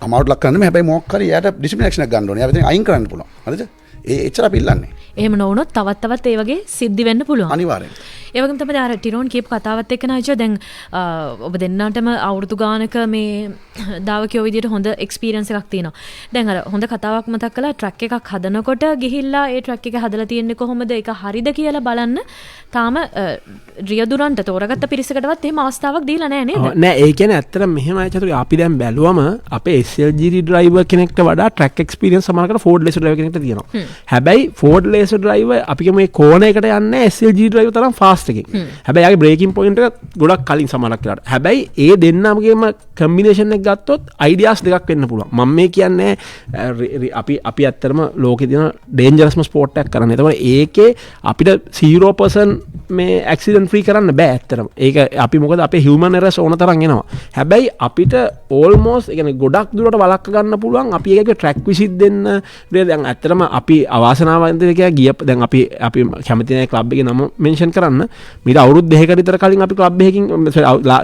අමාරුට ලක් කරන්න නෙමෙයි. හැබැයි මොකක් හරි එයාට ඩිසිප්ලින් ඇක්ෂන් එකක් ගන්න ඕනේ. එයා විතර අයින් කරන්න පුළුවන්. හරිද? එච්චර අපි ඉල්ලන්නේ. එහෙම නොවුනොත් තවත් ඒ වගේ සිද්ධි වෙන්න පුළුවන්. අනිවාර්යෙන්. ඒ වගේම තමයි අර ටිරෝන් කියපු කතාවත් එක්ක නයිජ දැන් ඔබ දෙන්නටම අවුරුදු ගානක මේ දාවකයෝ විදියට හොඳ එක්ස්පීරියන්ස් එකක් තියෙනවා. දැන් අර හොඳ කතාවක් මතක් කළා ට්‍රැක් එකක් හදනකොට ගිහිල්ලා ඒ ට්‍රැක් එක හදලා තියෙන්නේ කොහොමද ඒක හරිද කියලා බලන්න තාම රියදුරන්ට තෝරගත්ත පිරිසකටවත් එහෙම අවස්ථාවක් දීලා නැහැ නේද? නෑ ඒ කියන්නේ ඇත්තට මෙහෙමයි චතුරි අපි දැන් බැලුවම අපේ SLGD ඩ්‍රයිවර් කෙනෙක්ට වඩා ට්‍රැක් එක්ස්පීරියන්ස් සමහරකට ෆෝඩ් ලේසර් ඩ්‍රයිවර් කෙනෙක්ට තියෙනවා. හැබැයි ෆෝඩ් ලේසර් ඩ්‍රයිවර් අපි කියමු මේ කෝණයකට යන්නේ SLGD ඩ්‍රයිවර් තරම් ෆාස්ට් එකකින්. හැබැයි යාගේ බ්‍රේකින් පොයින්ට් එක ගොඩක් කලින් සමහරක් වෙලාවට. හැබැයි ඒ දෙන්නමගේම කම්බිනේෂන් එක ගත්තොත් අයිඩියාස් දෙකක් වෙන්න පුළුවන්. මම මේ කියන්නේ අපි ඇත්තටම ලෝකේ තියෙන ඩේන්ජරස්ම ස්පෝර්ට් එකක් කරන්නේ. ඒතකොට ඒකේ අපිට 0% මේ ඇක්සිඩන්ට් ෆ්‍රී කරන්න බෑ ඇත්තටම. ඒක අපි මොකද අපේ හියුමන් එරර්ස් ඕන තරම් එනවා. හැබැයි අපිට ඕල්මෝස්ට් ඒ කියන්නේ ගොඩක් දුරට වළක්ව ගන්න පුළුවන් අපි ඒකේ ට්‍රැක් විසිට් දෙන්න. දැන් ඇත්තටම අපි අවාසනාවන්ත කියලා ගිය දැන් අපි කැමති නැහැ ක්ලබ් එකේ නම මෙන්ෂන් කරන්න. මීට අවුරුදු 2කට විතර කලින් අපි ක්ලබ් එකකින්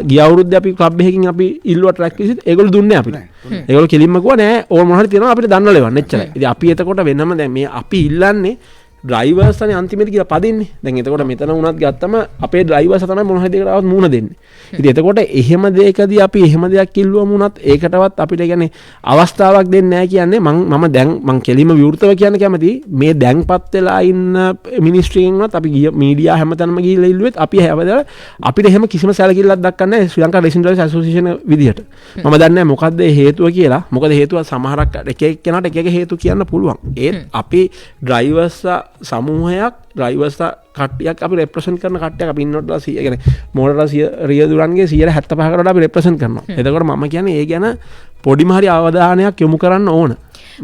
ගිය අවුරුද්දේ අපි ක්ලබ් එකකින් අපි ඉල්ලුවා ට්‍රැක් විසිට් ඒගොල්ලෝ දුන්නේ අපිට. ඒගොල්ලෝ කෙලින්ම කිව්වා නෑ ඕන මොනවද තියෙනවා අපිට දන්නවල එවන්න එච්චරයි. ඉතින් අපි එතකොට වෙනම දැන් මේ අපි ඉල්ලන්නේ ඩ්‍රයිවර්ස් තනේ අන්තිමේදී කියලා පදින්නේ. දැන් එතකොට මෙතන වුණත් ගත්තම අපේ ඩ්‍රයිවර්ස් තමයි මොන හරි දෙයකට આવත් මූණ දෙන්නේ. ඉතින් එතකොට එහෙම දෙයකදී අපි එහෙම දෙයක් ඉල්ලුවම වුණත් ඒකටවත් අපිට කියන්නේ අවස්ථාවක් දෙන්නේ නැහැ කියන්නේ මම දැන් මං කෙලිම විවෘතව කියන්න කැමතියි මේ දැන්පත් වෙලා ඉන්න මිනිස්ට්‍රියෙන්වත් අපි ගිය මීඩියා හැමතැනම ගිහිල්ලා ඉල්ලුවෙත් අපි හැවදාලා අපිට එහෙම කිසිම සැලකිල්ලක් දක්වන්නේ නැහැ ශ්‍රී ලංකා රේසින් ඩ්‍රයිවර්ස් ඇසෝසියේෂන් විදියට. මම දන්නේ නැහැ මොකද්ද හේතුව කියලා. මොකද හේතුව සමහරක් එක එක්කෙනාට එක එක හේතු කියන්න පුළුවන්. ඒත් අපි ඩ්‍රයිවර්ස් සමූහයක් ඩ්‍රයිවර්ස් කට්ටියක් අපි රෙප්‍රසන්ට් කරන කට්ටියක් අපි ඉන්නොටලා 100 කියන්නේ මෝටර් රියදුරන්ගේ 175කට වඩා අපි රෙප්‍රසන්ට් කරනවා. එතකොට මම කියන්නේ ඒ ගැන පොඩිම හරි අවධානයක් යොමු කරන්න ඕන.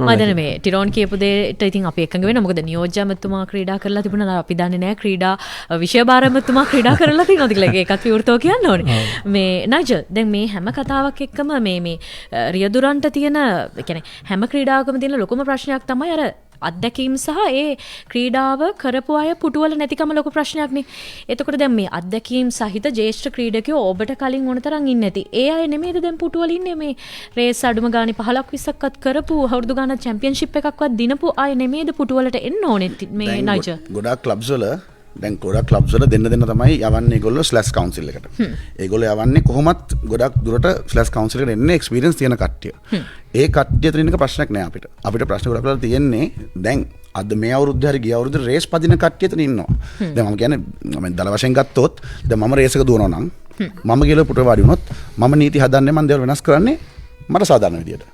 මදන මේ ටිරෝන් කියපු දෙයට ඉතින් අපි එකඟ වෙනවා. මොකද නියෝජ්‍ය ඇමතුමා ක්‍රීඩා කරලා තිබුණා. අපි දන්නේ නැහැ ක්‍රීඩා විෂය භාර ඇමතුමා ක්‍රීඩා කරලා තියෙනවද කියලා. ඒකත් විවෘතව කියන්න ඕනේ. මේ නයිජල් දැන් මේ හැම කතාවක් එක්කම මේ රියදුරන්ට තියෙන කියන්නේ හැම ක්‍රීඩාවකම තියෙන ලොකුම ප්‍රශ්නයක් තමයි අර අත්දැකීම් සහ ඒ ක්‍රීඩාව කරපු අය පුටුවල නැතිකම ලොකු ප්‍රශ්නයක්නේ. එතකොට දැන් මේ අත්දැකීම් සහිත ජ්‍යෙෂ්ඨ ක්‍රීඩකයෝ ඔබට කලින් ඕන තරම් ඉන්නේ නැති. ඒ අය නෙමෙයිද දැන් පුටුවල ඉන්නේ මේ රේස් අඩුම ගානේ 15ක් 20ක්වත් කරපු අවුරුදු ගානක් චැම්පියන්ෂිප් එකක්වත් දිනපු අය නෙමෙයිද පුටුවලට එන්න ඕනේ මේ නයිජර්. ගොඩක් ක්ලබ්ස් වල දැන් ගොඩක් ක්ලබ්ස් වල දෙන්න තමයි යවන්නේ ඒගොල්ලෝ ස්ලැෂ් කවුන්සිල් එකට. ඒගොල්ලෝ යවන්නේ කොහොමත් ගොඩක් දුරට ස්ලැෂ් කවුන්සිල් එකට එන්නේ එක්ස්පීරියන්ස් තියෙන කට්ටිය. ඒ කට්ටිය අතරින් එක ප්‍රශ්නයක් නෑ අපිට. අපිට ප්‍රශ්න ගොඩක් වෙලා තියෙන්නේ දැන් අද මේ අවුරුද්දේ හරි ගිය අවුරුද්දේ රේස් පදින කට්ටිය එතන ඉන්නවා. දැන් මම කියන්නේ මම දල වශයෙන් ගත්තොත් දැන් මම රේස් එක දුවනවා නම් මම ගිහලා පුටුවේ වාඩි වුණොත් මම නීති හදන්නේ මම දේවල් වෙනස් කරන්නේ මට සාධාරණ විදියට.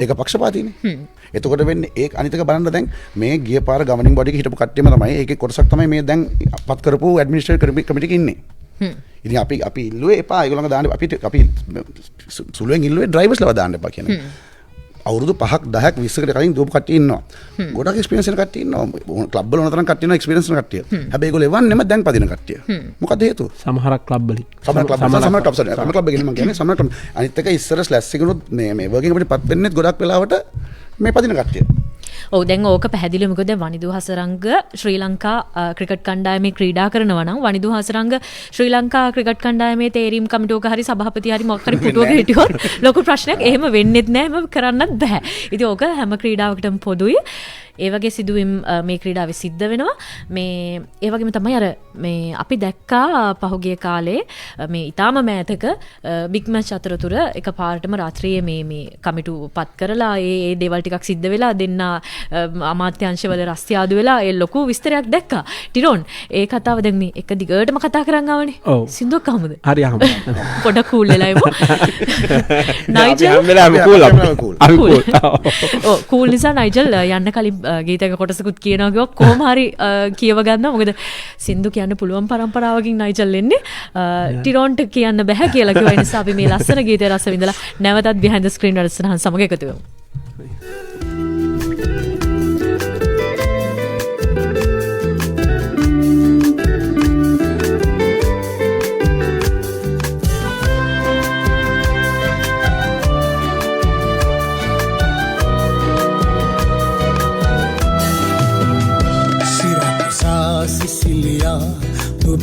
ඒක පක්ෂපාතීනේ. එතකොට වෙන්නේ ඒක අනිත් එක බලන්න දැන් මේ ගිය පාර ගවර්නින් බොඩි එකේ හිටපු කට්ටියම තමයි ඒකේ කොටසක් තමයි මේ දැන් පත් කරපු ඇඩ්මිනිස්ට්‍රේටිව් කමිටි එකේ ඉන්නේ. ඉතින් අපි ඉල්ලුවේ එපා ඒගොල්ලන්ව දාන්න අපි සුළුවෙන් ඉල්ලුවේ ඩ්‍රයිවර්ස්ලව දාන්න එපා කියන්නේ. අවුරුදු 5ක් 10ක් 20කට කලින් දුවපු කට්ටිය ඉන්නවා. ගොඩක් එක්ස්පීරියන්ස් වෙන කට්ටිය ඉන්නවා. ක්ලබ් වල උනතරම් කට්ටිය ඉන්නවා එක්ස්පීරියන්ස් වෙන කට්ටිය. හැබැයි ඒගොල්ලෝ එවන්නෙම දැන් පදින කට්ටිය. මොකද හේතුව? සමහරක් ක්ලබ් වලින්. සමහර ක්ලබ් එකේ මම කියන්නේ සමහර ක්ලබ් අනිත් එක ඉස්සර ස්ලැෂ් එකනොත් මේ වර්කින් අපිට පත් වෙන්නේ ගොඩක් වෙලාවට මේ පදින කට්ටිය. ඔව් දැන් ඕක පැහැදිලිව මොකද වනිදු හසරංග ශ්‍රී ලංකා ක්‍රිකට් කණ්ඩායමේ ක්‍රීඩා කරනවා නම් වනිදු හසරංග ශ්‍රී ලංකා ක්‍රිකට් කණ්ඩායමේ තේරීම් කමිටුවක හරි සභාපති හරි මොකක් හරි පුටුවක හිටියොත් ලොකු ප්‍රශ්නයක් එහෙම වෙන්නේත් නැහැ එහෙම කරන්නත් බෑ. ඉතින් ඕක හැම ක්‍රීඩාවකටම පොදුයි. ඒ වගේ සිදුවීම් මේ ක්‍රීඩාවේ සිද්ධ වෙනවා. මේ ඒ වගේම තමයි අර මේ අපි දැක්කා පහුගිය කාලේ මේ ඊටාම මෑතක බිග් මැච් අතරතුර එකපාරටම රාත්‍රියේ මේ කමිටු පත් කරලා ඒ දේවල් ටිකක් සිද්ධ වෙලා දෙන්න අමාත්‍යාංශවල රස්තියාදු වෙලා ඒ ලොකු විස්තරයක් දැක්කා. ටිරෝන් ඒ කතාව දැන් මේ එක දිගටම කතා කරන් ආවනේ. සින්දුවක් අහමුද? හරි අහමු. පොඩක් කූල් වෙලා ඉමු. නයිජල් හැම වෙලාවෙම කූල්. ඔව් කූල් නිසා නයිජල් යන්න කලින් ගීතක කොටසකුත් කියනවා කිව්වා කොහොම හරි කියව ගන්න. මොකද සින්දු කියන්න පුළුවන් පරම්පරාවකින් නයිජල් එන්නේ. ටිරෝන්ට කියන්න බෑ කියලා කිව්වා. ඒ නිසා අපි මේ ලස්සන ගීතය රස විඳලා නැවතත් behind the screen වැඩසටහන සමග එකතු වෙමු.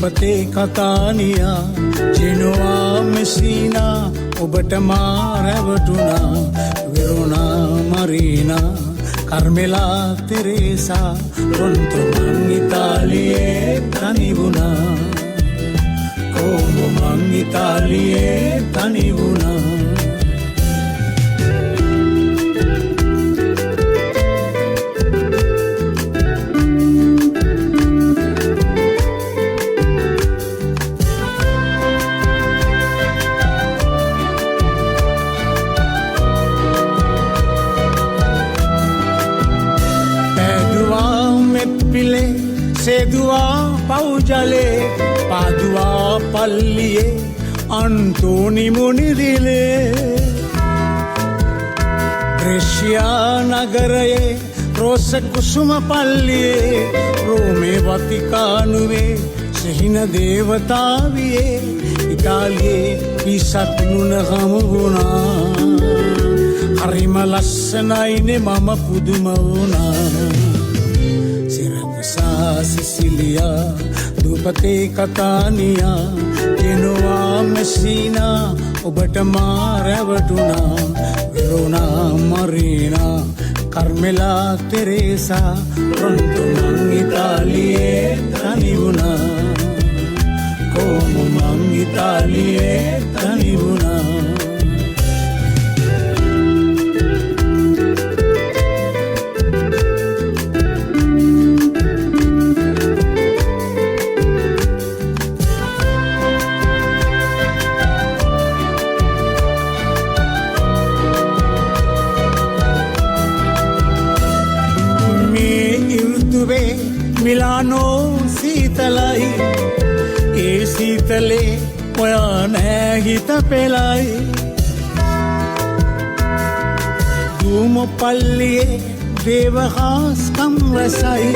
දුපතේ කතානියා ජෙනෝවා මෙසීනා ඔබට මා රැවටුණා වෙරෝනා මරීනා කර්මෙලා තෙරේසා රොන්තුමන් ඉතාලියේ තනිවුණා කොමුමන් ඉතාලියේ තනිවුණා සේදුවා පවුජලේ පාදුවා පල්ලියේ අන්තෝනි මුනිරිලේ ග්‍රේෂියා නගරයේ රෝස කුසුම පල්ලියේ රෝමේ වතිකානුවේ සිහින දේවතාවියේ ඉතාලියේ පිසත් නුන හමු වුණා හරිම ලස්සනයිනේ මම පුදුම වුණා සිසිලියා දුපතේ කතානියා ජෙනෝවා මෙසීනා ඔබට මා රැවටුණා වෙරෝනා මරීනා කර්මෙලා තෙරේසා රොන්තුමන් ඉතාලියේ තනිවුණා කොමුමන් ඉතාලියේ තනිවුණා මිලානෝ සීතලයි ඒ සීතලේ ඔයා නෑ හිත පෙලයි දුම පල්ලියේ දේවහාස්කම් රසයි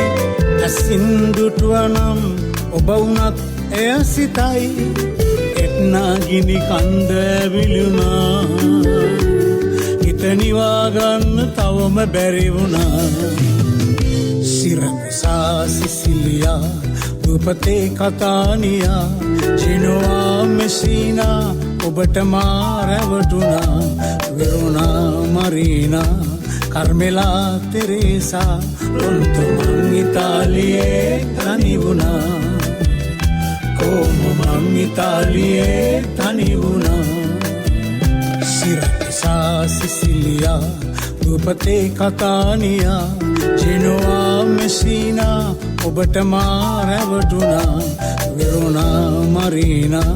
අසින්දුටුවනම් ඔබ වුණත් එය සිතයි එත්නා ගිනි කන්ද ඇවිලුණා හිත නිවාගන්න තවම බැරි වුණා සිරකුසා සිසිලියා දුපතේ කතානියා ජෙනෝවා මෙසීනා ඔබට මා රැවටුණා වෙරෝනා මරීනා කර්මෙලා තෙරේසා රොන්තුමන් ඉතාලියේ තනිවුණා කොමුමන් ඉතාලියේ තනිවුණා සිරකුසා සිසිලියා දුපතේ කතානියා ජෙනෝවා මෙසීනා ඔබට මා රැවටුණා වෙරෝනා මරීනා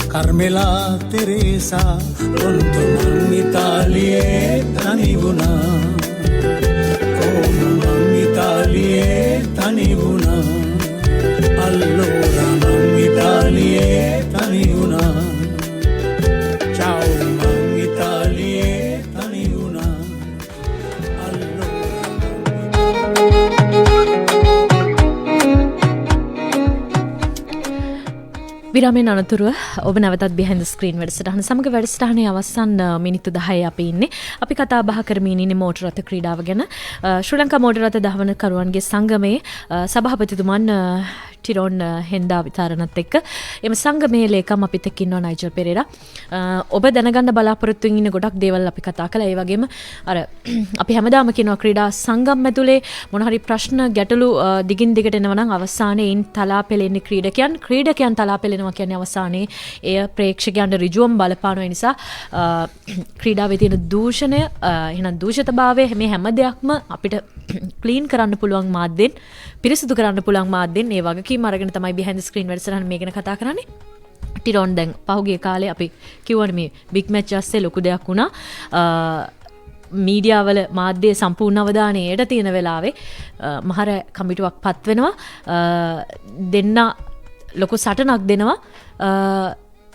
කර්මෙලා තෙරේසා රොන්තුමන් ඉතාලියේ තනිවුණා කොමුමන් ඉතාලියේ තනිවුණා අල්ලෝරා මං ඉතාලියේ තනිවුණා චාව් මං ඉතාලියේ තනිවුණා විරාමයෙන් අනතුරුව ඔබ නැවතත් behind the screen වැඩසටහන සමග වැඩසටහනේ අවසන් මිනිත්තු 10 අපි ඉන්නේ. අපි කතා බහ කරමින් ඉන්නේ මෝටර රථ ක්‍රීඩාව ගැන. ශ්‍රී ලංකා මෝටර රථ දහවන කරුවන්ගේ සංගමයේ සභාපතිතුමන් ටිරොන් හෙන්දා විතරණත් එක්ක එම සංගමයේ ලේකම් අපිත් එක්ක ඉන්නවා නයිජල් පෙරේරා. ඔබ දැනගන්න බලාපොරොත්තු වෙන ගොඩක් දේවල් අපි කතා කළා. ඒ වගේම අර අපි හැමදාම කියනවා ක්‍රීඩා සංගම් ඇතුලේ මොන හරි ප්‍රශ්න ගැටලු දිගින් දිගට එනවා නම් අවසානයේ ඉන් තලා පෙළෙන්නේ ක්‍රීඩකයන් තලා පෙළෙනවා කියන්නේ අවසානයේ එය ප්‍රේක්ෂකයන්ට ඍජුවම බලපාන නිසා ක්‍රීඩාවේ තියෙන දූෂණය එහෙනම් දූෂිතභාවය මේ හැම දෙයක්ම අපිට ක්ලීන් කරන්න පුළුවන් මාධ්‍යෙන් පිරිසිදු කරන්න පුළුවන් මාධ්‍යෙන් ඒ වගකීම අරගෙන තමයි behind the screen වැඩසටහන මේ ගැන කතා කරන්නේ. ටිරොන් දැන් පහුගිය කාලේ අපි කියවනේ මේ බිග් මැච් ඇස්සේ ලොකු දෙයක් වුණා. මීඩියාවල මාධ්‍ය සම්පූර්ණ අවධානය යට තියෙන වෙලාවේ මහර කමිටුවක් පත් වෙනවා. දෙන්න ලොකු සටනක් දෙනවා.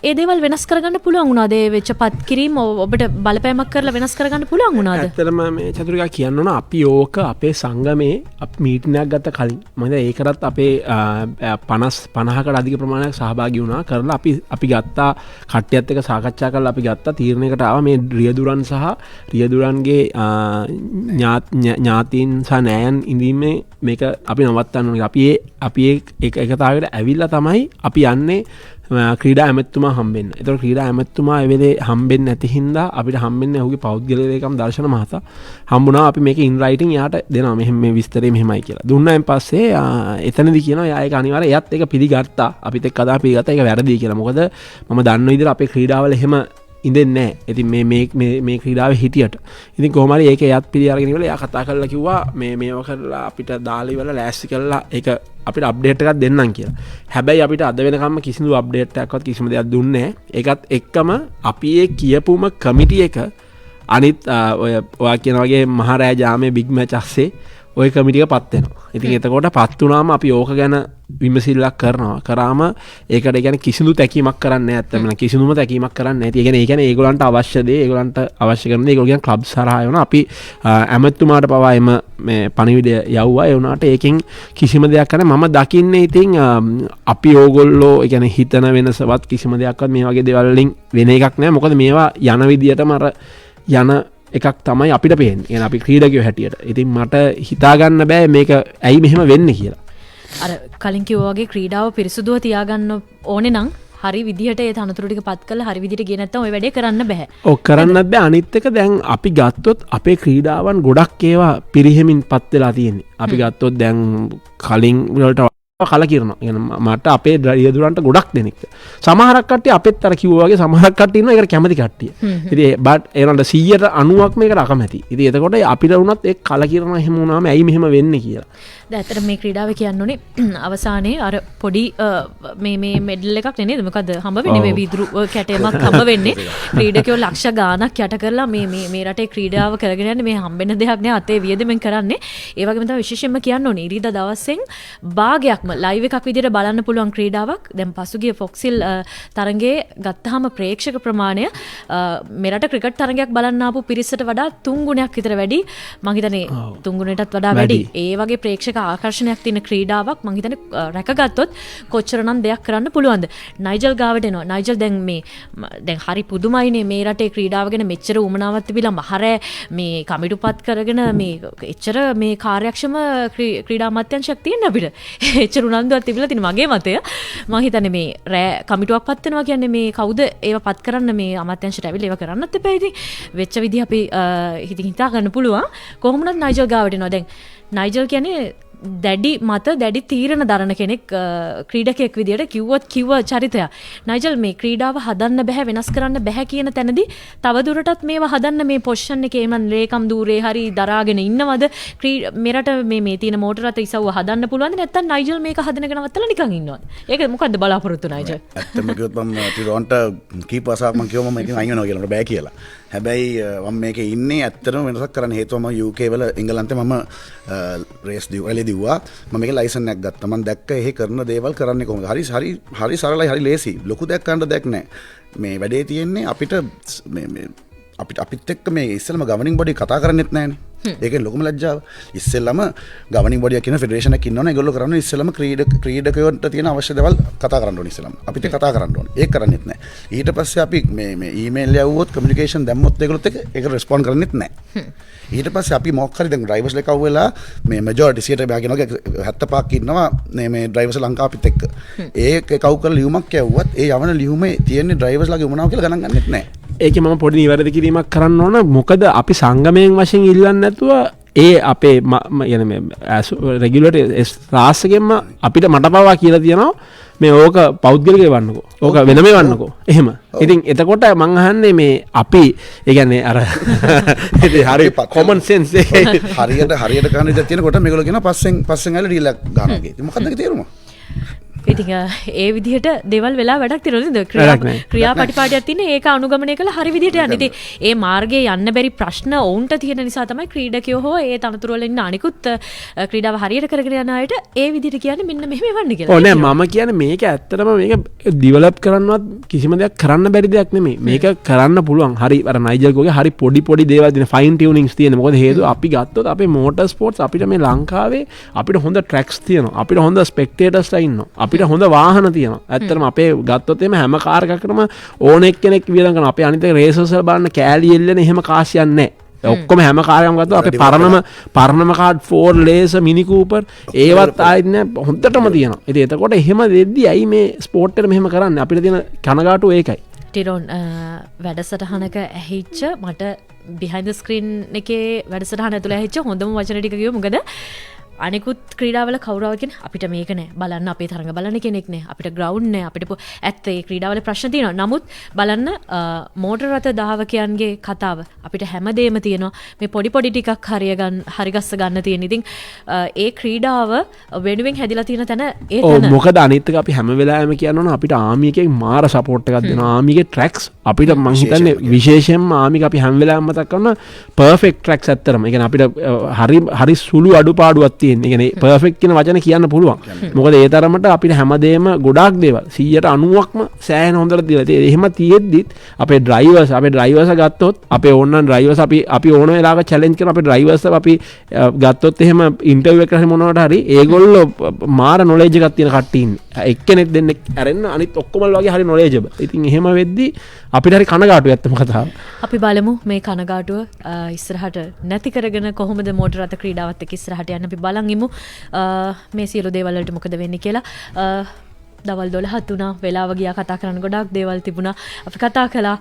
ඒ දේවල් වෙනස් කරගන්න පුළුවන් වුණාද? ඒ වෙච්ච පත් කිරීම ඔබට බලපෑමක් කරලා වෙනස් කරගන්න පුළුවන් වුණාද? ඇත්තටම මේ චතුරිකා කියන්න ඕන අපි ඕක අපේ සංගමේ මීටිනයක් ගත්ත කලින් මොකද ඒකටත් අපේ 50කට අධික ප්‍රමාණයක් සහභාගී වුණා කරලා අපි ගත්තා කට්ටියත් එක්ක සාකච්ඡා කරලා අපි ගත්තා තීරණයකට ආවා මේ රියදුරන් සහ රියදුරන්ගේ ඥාතීන් සහ නෑයන් ඉඳීමේ මේක අපි නවත්තන්න ඕනේ. අපි එකතාවකට ඇවිල්ලා තමයි අපි යන්නේ ක්‍රීඩා ඇමැත්තුමා හම්බෙන්න. එතකොට ක්‍රීඩා ඇමැත්තුමා ඒ වෙලේ හම්බෙන්නේ නැති හින්දා අපිට හම්බෙන්නේ ඔහුගේ පෞද්ගලික ලේකම් දර්ශන මහතා හම්බුණා. අපි මේක ඉන් රයිටින් යාට දෙනවා මෙහෙම මේ විස්තරේ මෙහෙමයි කියලා. දුන්නායින් පස්සේ එතනදී කියනවා යා ඒක අනිවාර්යයෙන් එයත් ඒක පිළිගත්තා. අපිත් එක්ක කතා පිළිගත්තා ඒක වැරදි කියලා. මොකද මම දන්න විදිහට අපේ ක්‍රීඩාවල එහෙම ඉඳෙන්නේ නැහැ. ඉතින් මේ ක්‍රීඩාවේ හිටියට. ඉතින් කොහොම හරි ඒක එයත් පිළි අරගෙන ඉවරලා එයා කතා කරලා කිව්වා මේව කරලා අපිට දාලා ඉවරලා ලෑස්ති කරලා ඒක අපිට අප්ඩේට් එකක් දෙන්නම් කියලා. හැබැයි අපිට අද වෙනකම්ම කිසිදු අප්ඩේට් එකක්වත් කිසිම දෙයක් දුන්නේ නැහැ. ඒකත් එක්කම අපි ඒ කියපුම කමිටි එක අනිත් ඔයා කියන වගේ මහරෑ ජාමේ බිග් මැච් අස්සේ ওই කමිටිය පත් වෙනවා. ඉතින් එතකොට පත් වුණාම අපි ඕක ගැන විමසිල්ලක් කරනවා. කරාම ඒකට කියන්නේ කිසිදු තැකීමක් කරන්නේ නැහැ. ඇත්තටම කිසිදුම තැකීමක් කරන්නේ නැහැ. ඒ කියන්නේ ඒගොල්ලන්ට අවශ්‍ය දේ ඒගොල්ලන්ට අවශ්‍ය කරන දේ ඒගොල්ලෝ කියන්නේ ක්ලබ් සරහා යනවා. අපි ඇමතුමාට පවා එම මේ පණිවිඩය යවුවා. ඒ වුණාට ඒකෙන් කිසිම දෙයක් කරන්නේ මම දකින්නේ ඉතින් අපි ඕගොල්ලෝ ඒ කියන්නේ හිතන වෙනසවත් කිසිම දෙයක්වත් මේ වගේ දේවල් වලින් වෙන එකක් නැහැ. මොකද මේවා යන විදියටම අර යන එකක් තමයි අපිට පේන්නේ. يعني අපි ක්‍රීඩකයෝ හැටියට. ඉතින් මට හිතා ගන්න බෑ මේක ඇයි මෙහෙම වෙන්නේ කියලා. අර කලින් කිව්වා වගේ ක්‍රීඩාව පිරිසුදුව තියාගන්න ඕනේ නම් හරි විදිහට ඒ තනතුරු ටික පත් කරලා හරි විදිහට ගියේ නැත්නම් ওই වැඩේ කරන්න බෑ. ඔව් කරන්නත් බෑ. අනිත් එක දැන් අපි ගත්තොත් අපේ ක්‍රීඩාවන් ගොඩක් ඒවා පිරිහෙමින් පත් වෙලා තියෙන්නේ. අපි ගත්තොත් දැන් කලින් වලට කලකිරනවා. මට අපේ රියදුරන්ට ගොඩක් දෙනෙක්. සමහරක් කට්ටිය අපෙත් අර කිව්වා වගේ සමහරක් කට්ටිය ඉන්නවා ඒකට කැමති කට්ටිය. ඉතින් බට් ඒනට 190ක් මේකට අකමැති. ඉතින් එතකොට අපිට වුණත් ඒ කලකිරනවා එහෙම වුණාම ඇයි මෙහෙම වෙන්නේ කියලා. දැන් ඇත්තට මේ ක්‍රීඩාවේ කියන්න ඕනේ අවසානයේ අර පොඩි මේ මෙඩල් එකක් නේද? මොකද හම්බ වෙන්නේ මේ විදුරු කැටයමක් හම්බ වෙන්නේ. ක්‍රීඩකයෝ ලක්ෂ ගාණක් යට කරලා මේ රටේ ක්‍රීඩාව කරගෙන යන්නේ මේ හම්බෙන්න දෙයක් නෑ අතේ වියදමෙන් කරන්නේ. ඒ වගේම තමයි විශේෂයෙන්ම කියන්න ඕනේ ඉරිදා දවසෙන් භාගයක්ම ලයිව් එකක් විදිහට බලන්න පුළුවන් ක්‍රීඩාවක්. දැන් පසුගිය ෆොක්සිල් තරඟයේ ගත්තාම ප්‍රේක්ෂක ප්‍රමාණය මෙරට ක්‍රිකට් තරඟයක් බලන්න ආපු පිරිසට වඩා 3 ගුණයක් විතර වැඩි. මං හිතන්නේ 3 ගුණයටත් වඩා වැඩි. ඒ වගේ ප්‍රේක්ෂක ආකර්ෂණයක් තියෙන ක්‍රීඩාවක් මං හිතන්නේ රැකගත්තොත් කොච්චරනම් දෙයක් කරන්න පුළුවන්ද. නයිජල් ගාවට එනවා. නයිජල් දැන් හරි පුදුමයිනේ මේ රටේ ක්‍රීඩාව ගැන මෙච්චර උමනාවක් තිබිලා මහරෑ මේ කමිටුපත් කරගෙන මේ එච්චර මේ කාර්යක්ෂම ක්‍රීඩා අමාත්‍යාංශයක් තියෙන අපිට. එච්චර උනන්දුවක් තිබිලා තියෙන මගේ මතය. මං හිතන්නේ මේ රෑ කමිටුවක් පත් වෙනවා කියන්නේ මේ කවුද ඒව පත් කරන්න මේ අමාත්‍යාංශයට ඇවිල්ලා ඒව කරන්නත් එපා. ඉතින් වෙච්ච විදිහ අපි හිතා ගන්න පුළුවන්. කොහොම වුණත් නයිජල් ගාවට එනවා. දැන් නයිජල් කියන්නේ දැඩි තීරණ දරන කෙනෙක් ක්‍රීඩකයෙක් විදියට කිව්ව චරිතයක්. නයිජල් මේ ක්‍රීඩාව හදන්න බෑ වෙනස් කරන්න බෑ කියන තැනදී තවදුරටත් මේවා හදන්න මේ පොසිෂන් එකේ මන් ලේකම් දූරේ හරි දරාගෙන ඉන්නවද? මෙරට මේ තියෙන මෝටර රථ ඉසව්ව හදන්න පුළුවන්ද නැත්නම් නයිජල් මේක හදන එක නවත්තලා නිකන් ඉන්නවද? ඒක මොකද්ද බලාපොරොත්තු නයිජල්? ඇත්තම කිව්වොත් මම ටිරොන්ට කීප වසක් මම කිව්වා මම එකෙන් අයින් වෙනවා කියලා බෑ කියලා. හැබැයි මම මේකේ ඉන්නේ ඇත්තටම වෙනසක් කරන්න හේතුව මම UK වල එංගලන්තේ මම රේස් දිව්වා. මම මේකේ ලයිසන් එකක් ගත්තා. මම දැක්ක එහෙ කරන දේවල් කරන්නේ කොහොමද? හරි සරලයි හරි ලේසි. ලොකු දෙයක් කරන්න දෙයක් නැහැ. මේ වැඩේ තියෙන්නේ අපිට අපිත් එක්ක මේ ඉස්සෙල්ලම ගවර්නින් බොඩි කතා කරන්නෙත් නැහැනේ. ඒකෙන් ලොකුම ලැජ්ජාව. ඉස්සෙල්ලම ගවර්නින් බොඩියක් කියන ෆෙඩරේෂන් එකක් ඉන්නවනේ. ඒගොල්ලෝ කරන්නේ ඉස්සෙල්ලම ක්‍රීඩකයන්ට තියෙන අවශ්‍ය දේවල් කතා කරන්න ඕනේ ඉස්සෙල්ලම. අපිට කතා කරන්න ඕනේ. ඒක කරන්නෙත් නැහැ. ඊට පස්සේ අපි මේ ඊමේල් යවුවොත් කමියුනිකේෂන් දැම්මොත් ඒගොල්ලොත් එක්ක ඒක රෙස්පොන්ඩ් කරන්නෙත් නැහැ. ඊට පස්සේ අපි මොකක් හරි දැන් ඩ්‍රයිවර්ස් ලෙක අවුලා මේ මෙජොරිටි 100% වගේ 75ක් ඉන්නවා මේ ඩ්‍රයිවර්ස් ලංකාවෙත් එක්ක. ඒක කව් කරලා ලියුමක් යවුවත් ඒ යවන ලියුමේ තියෙන ඩ්‍රයිවර්ස්ලාගේ උමනාව කියලා ගණන් ගන්නෙත් නැහැ. ඒකේ මම පොඩි නිවැරදි කිරීමක් කරන්න ඕන. මොකද අපි සංගමයෙන් වශයෙන් ඉල්ලන්නේ නැතුව ඒ අපේ යන මේ රෙගියුලේටර් රාස්සගෙන්ම අපිට මට පවා කියලා තියෙනවා මේ ඕක පෞද්ගලික වන්නකෝ. ඕක වෙනම වන්නකෝ. එහෙම. ඉතින් එතකොට මං අහන්නේ මේ අපි ඒ කියන්නේ අර හරි කොමන් සෙන්ස් එකේ හරියට කරන විදිහක් තියෙනකොට මේගොල්ලෝ කියනවා පස්සෙන් ඇවිල්ලා ඩීල් එකක් ගන්නවා. ඉතින් මොකක්ද ඒකේ තේරුම? ඉතින් ඒ විදිහට දේවල් වෙලා වැඩක් තියෙනවද? ක්‍රියාපටිපාටියක් තියෙන ඒක අනුගමනය කළ හරි විදිහට යන්න. ඉතින් ඒ මාර්ගයේ යන්න බැරි ප්‍රශ්න ඔවුන්ට තියෙන නිසා තමයි ක්‍රීඩකයෝ හෝ ඒ තනතුරු වල ඉන්න අනිකුත් ක්‍රීඩාව හරියට කරගෙන යන අයට ඒ විදිහට කියන්නේ මෙන්න මෙහෙම වෙන්න කියලා. ඔව් නෑ මම කියන්නේ මේක ඇත්තටම මේක ඩෙවලොප් කරන්නවත් කිසිම දෙයක් කරන්න බැරි දෙයක් නෙමෙයි. මේක කරන්න පුළුවන්. හරි අර නයිජල් කෝගේ හරි පොඩි දේවල් තියෙන ෆයින් ටියුනින්ග්ස් තියෙන. මොකද හේතුව අපි ගත්තොත් අපේ මෝටර් ස්පෝර්ට්ස් අපිට මේ ලංකාවේ අපිට හොඳ ට්‍රැක්ස් තියෙනවා. අපිට හොඳ ස්පෙක්ටේටර්ස්ලා ඉන්නවා. අපිට හොඳ වාහන තියෙනවා. ඇත්තටම අපේ ගත්තොත් එimhe හැම කාර් එකකටම ඕන එක්කෙනෙක් වියදම් කරනවා. අපේ අනිත් රේසර්ස් වල බලන්න කෑලි එල්ලෙන එහෙම කාසියක් නැහැ. ඔක්කොම හැම කාර්යයක්ම ගත්තොත් අපේ පරණම කාඩ් 4 ලේසර් මිනි කූපර් ඒවත් ආයෙත් නෑ හොඳටම තියෙනවා. ඉතින් එතකොට එහෙම දෙද්දි ඇයි මේ ස්පෝර්ට් එකට මෙහෙම කරන්නේ? අපිට තියෙන කනගාටුව ඒකයි. ටිරොන් වැඩසටහනක ඇහිච්ච මට බිහයින්ඩ් ද ස්ක්‍රීන් එකේ වැඩසටහන ඇතුළේ ඇහිච්ච හොඳම වචන ටික කිව්ව මොකද? අනිකුත් ක්‍රීඩාවල කවුරුව කියන්නේ අපිට මේක නෑ බලන්න අපේ තරඟ බලන්න කෙනෙක් නෑ අපිට ග්‍රවුන්ඩ් නෑ අපිට ඇත්ත ඒ ක්‍රීඩාවල ප්‍රශ්න තියෙනවා. නමුත් බලන්න මෝටර රථ ධාවකයන්ගේ කතාව අපිට හැමදේම තියෙනවා. මේ පොඩි ටිකක් හරිගස්ස ගන්න තියෙන. ඉතින් ඒ ක්‍රීඩාව වෙනුවෙන් හැදිලා තියෙන තැන ඒ තැන. ඔව් මොකද අනිත් එක අපි හැම වෙලාවෙම කියනවා අපිට ආමි එකෙන් මාර සපෝට් එකක් දෙනවා. ආමිගේ ට්‍රැක්ස් අපිට මං හිතන්නේ විශේෂයෙන්ම ආමික අපි හැම වෙලාවෙම මතක් කරන පර්ෆෙක්ට් ට්‍රැක්ස් ඇත්තරම. ඒ කියන්නේ අපිට හරි සුළු අඩුපාඩුවක් තියෙනවා. පර්ෆෙක්ට් කියන වචන කියන්න පුළුවන්. මොකද ඒ තරමට අපිට හැමදේම ගොඩාක් දේවල් 190%ක්ම සෑහෙන හොඳට දීලා තියෙනවා. එහෙම තියෙද්දිත් අපේ ඩ්‍රයිවර්ස් ගත්තොත් අපේ ඕනනම් ඩ්‍රයිවර්ස් අපි ඕන වෙලාවක චැලෙන්ජ් කරන අපේ ඩ්‍රයිවර්ස් අපි ගත්තොත් එහෙම ඉන්ටර්විව් එකකට මොනවට හරි ඒගොල්ලෝ මාර නොලෙජ් එකක් තියෙන කට්ටිය ඉන්නේ. එක්කෙනෙක් දෙන්නෙක් අරෙන්න අනිත් ඔක්කොම වගේ හරි නොලෙජබල්. ඉතින් එහෙම වෙද්දි අපිට හරි කනගාටුවක් ඇත්තම කතාව. අපි බලමු මේ කනගාටුව ඉස්සරහට නැති කරගෙන කොහොමද මෝටර රථ ක්‍රීඩාවත් එක්ක ඉස්සරහට යන්න අපි බලන් ඉමු. මේ සියලු දේවල් වලට මොකද වෙන්නේ කියලා. දවල් 12ක් වුණා වෙලාව ගියා කතා කරන්න ගොඩාක් දේවල් තිබුණා. අපි කතා කළා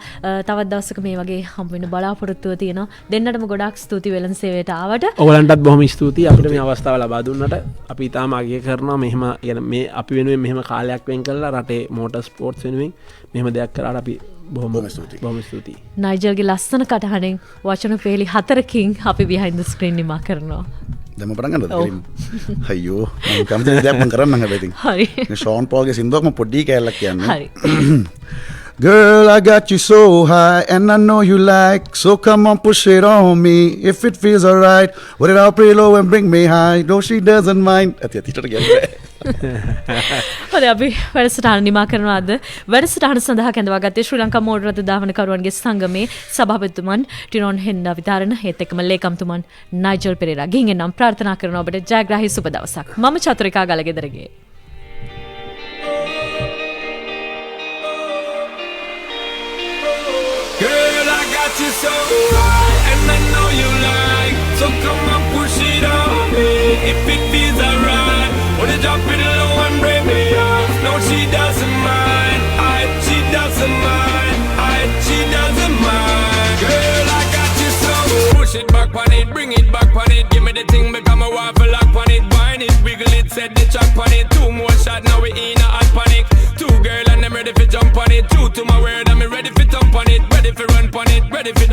තවත් දවසක මේ වගේ හම්බ වෙන බලාපොරොත්තුව තියෙනවා. දෙන්නටම ගොඩාක් ස්තුති වෙලන් සේවයට ආවට. ඔයගලන්ටත් බොහොම ස්තුතියි අපිට මේ අවස්ථාව ලබා දුන්නට. අපි ඊටාම අගය කරනවා මෙහෙම يعني මේ අපි වෙනුවෙන් මෙහෙම කාලයක් වෙන් කළා රටේ මෝටර් ස්පෝර්ට්ස් වෙනුවෙන් මෙහෙම දෙයක් කරාට අපි බොහොම ස්තුතියි. නයිජල්ගේ ලස්සන කටහඬෙන් වචන පෙළි 4කින් අපි behind the screen නිමා කරනවා. දැන් පටන් ගන්නද? අයියෝ මම කැමති දෙයක් මම කරන්නම් හැබැයි ඉතින්. හරි. මේ ෂෝන් පෝල්ගේ සින්දුවක් මම පොඩි කැලලක් කියන්නේ. හරි. Girl, I got you so high and I know you like, so come on push it on me if it feels alright. Put it out pretty low and bring me high, though she doesn't mind. හරි අපි වැඩසටහන නිමා කරනවා අද. වැඩසටහන සඳහා කැඳවා ගත්තේ ශ්‍රී ලංකා මෝටර රථ ධාවනකරුවන්ගේ සංගමේ සභාපතිතුමන් ටිරොන් හෙන්ඩා විතාරණ ඒත් එක්කම ලේකම්තුමන් නයිජල් පෙරේරා. ගිහින් එනම් ප්‍රාර්ථනා කරනවා ඔබට ජයග්‍රාහී සුබ දවසක්. මම Chathurika ගලගෙදරගේ. Girl, I got you so high and I know you like, so come on push it on me if it feels alright. Wanna drop it low and break me off. No, she doesn't mind. She doesn't mind. She doesn't mind. Girl, I got you so. Push it back on it, bring it back on it. Give me the thing, become a waffle lock on it. Wine it, wiggle it, set the track on it. 2 more shots, now we in a hot panic. 2 girl and I'm ready for jump on it. 2 to my word, I'm ready for jump on it. Ready for run on it, ready for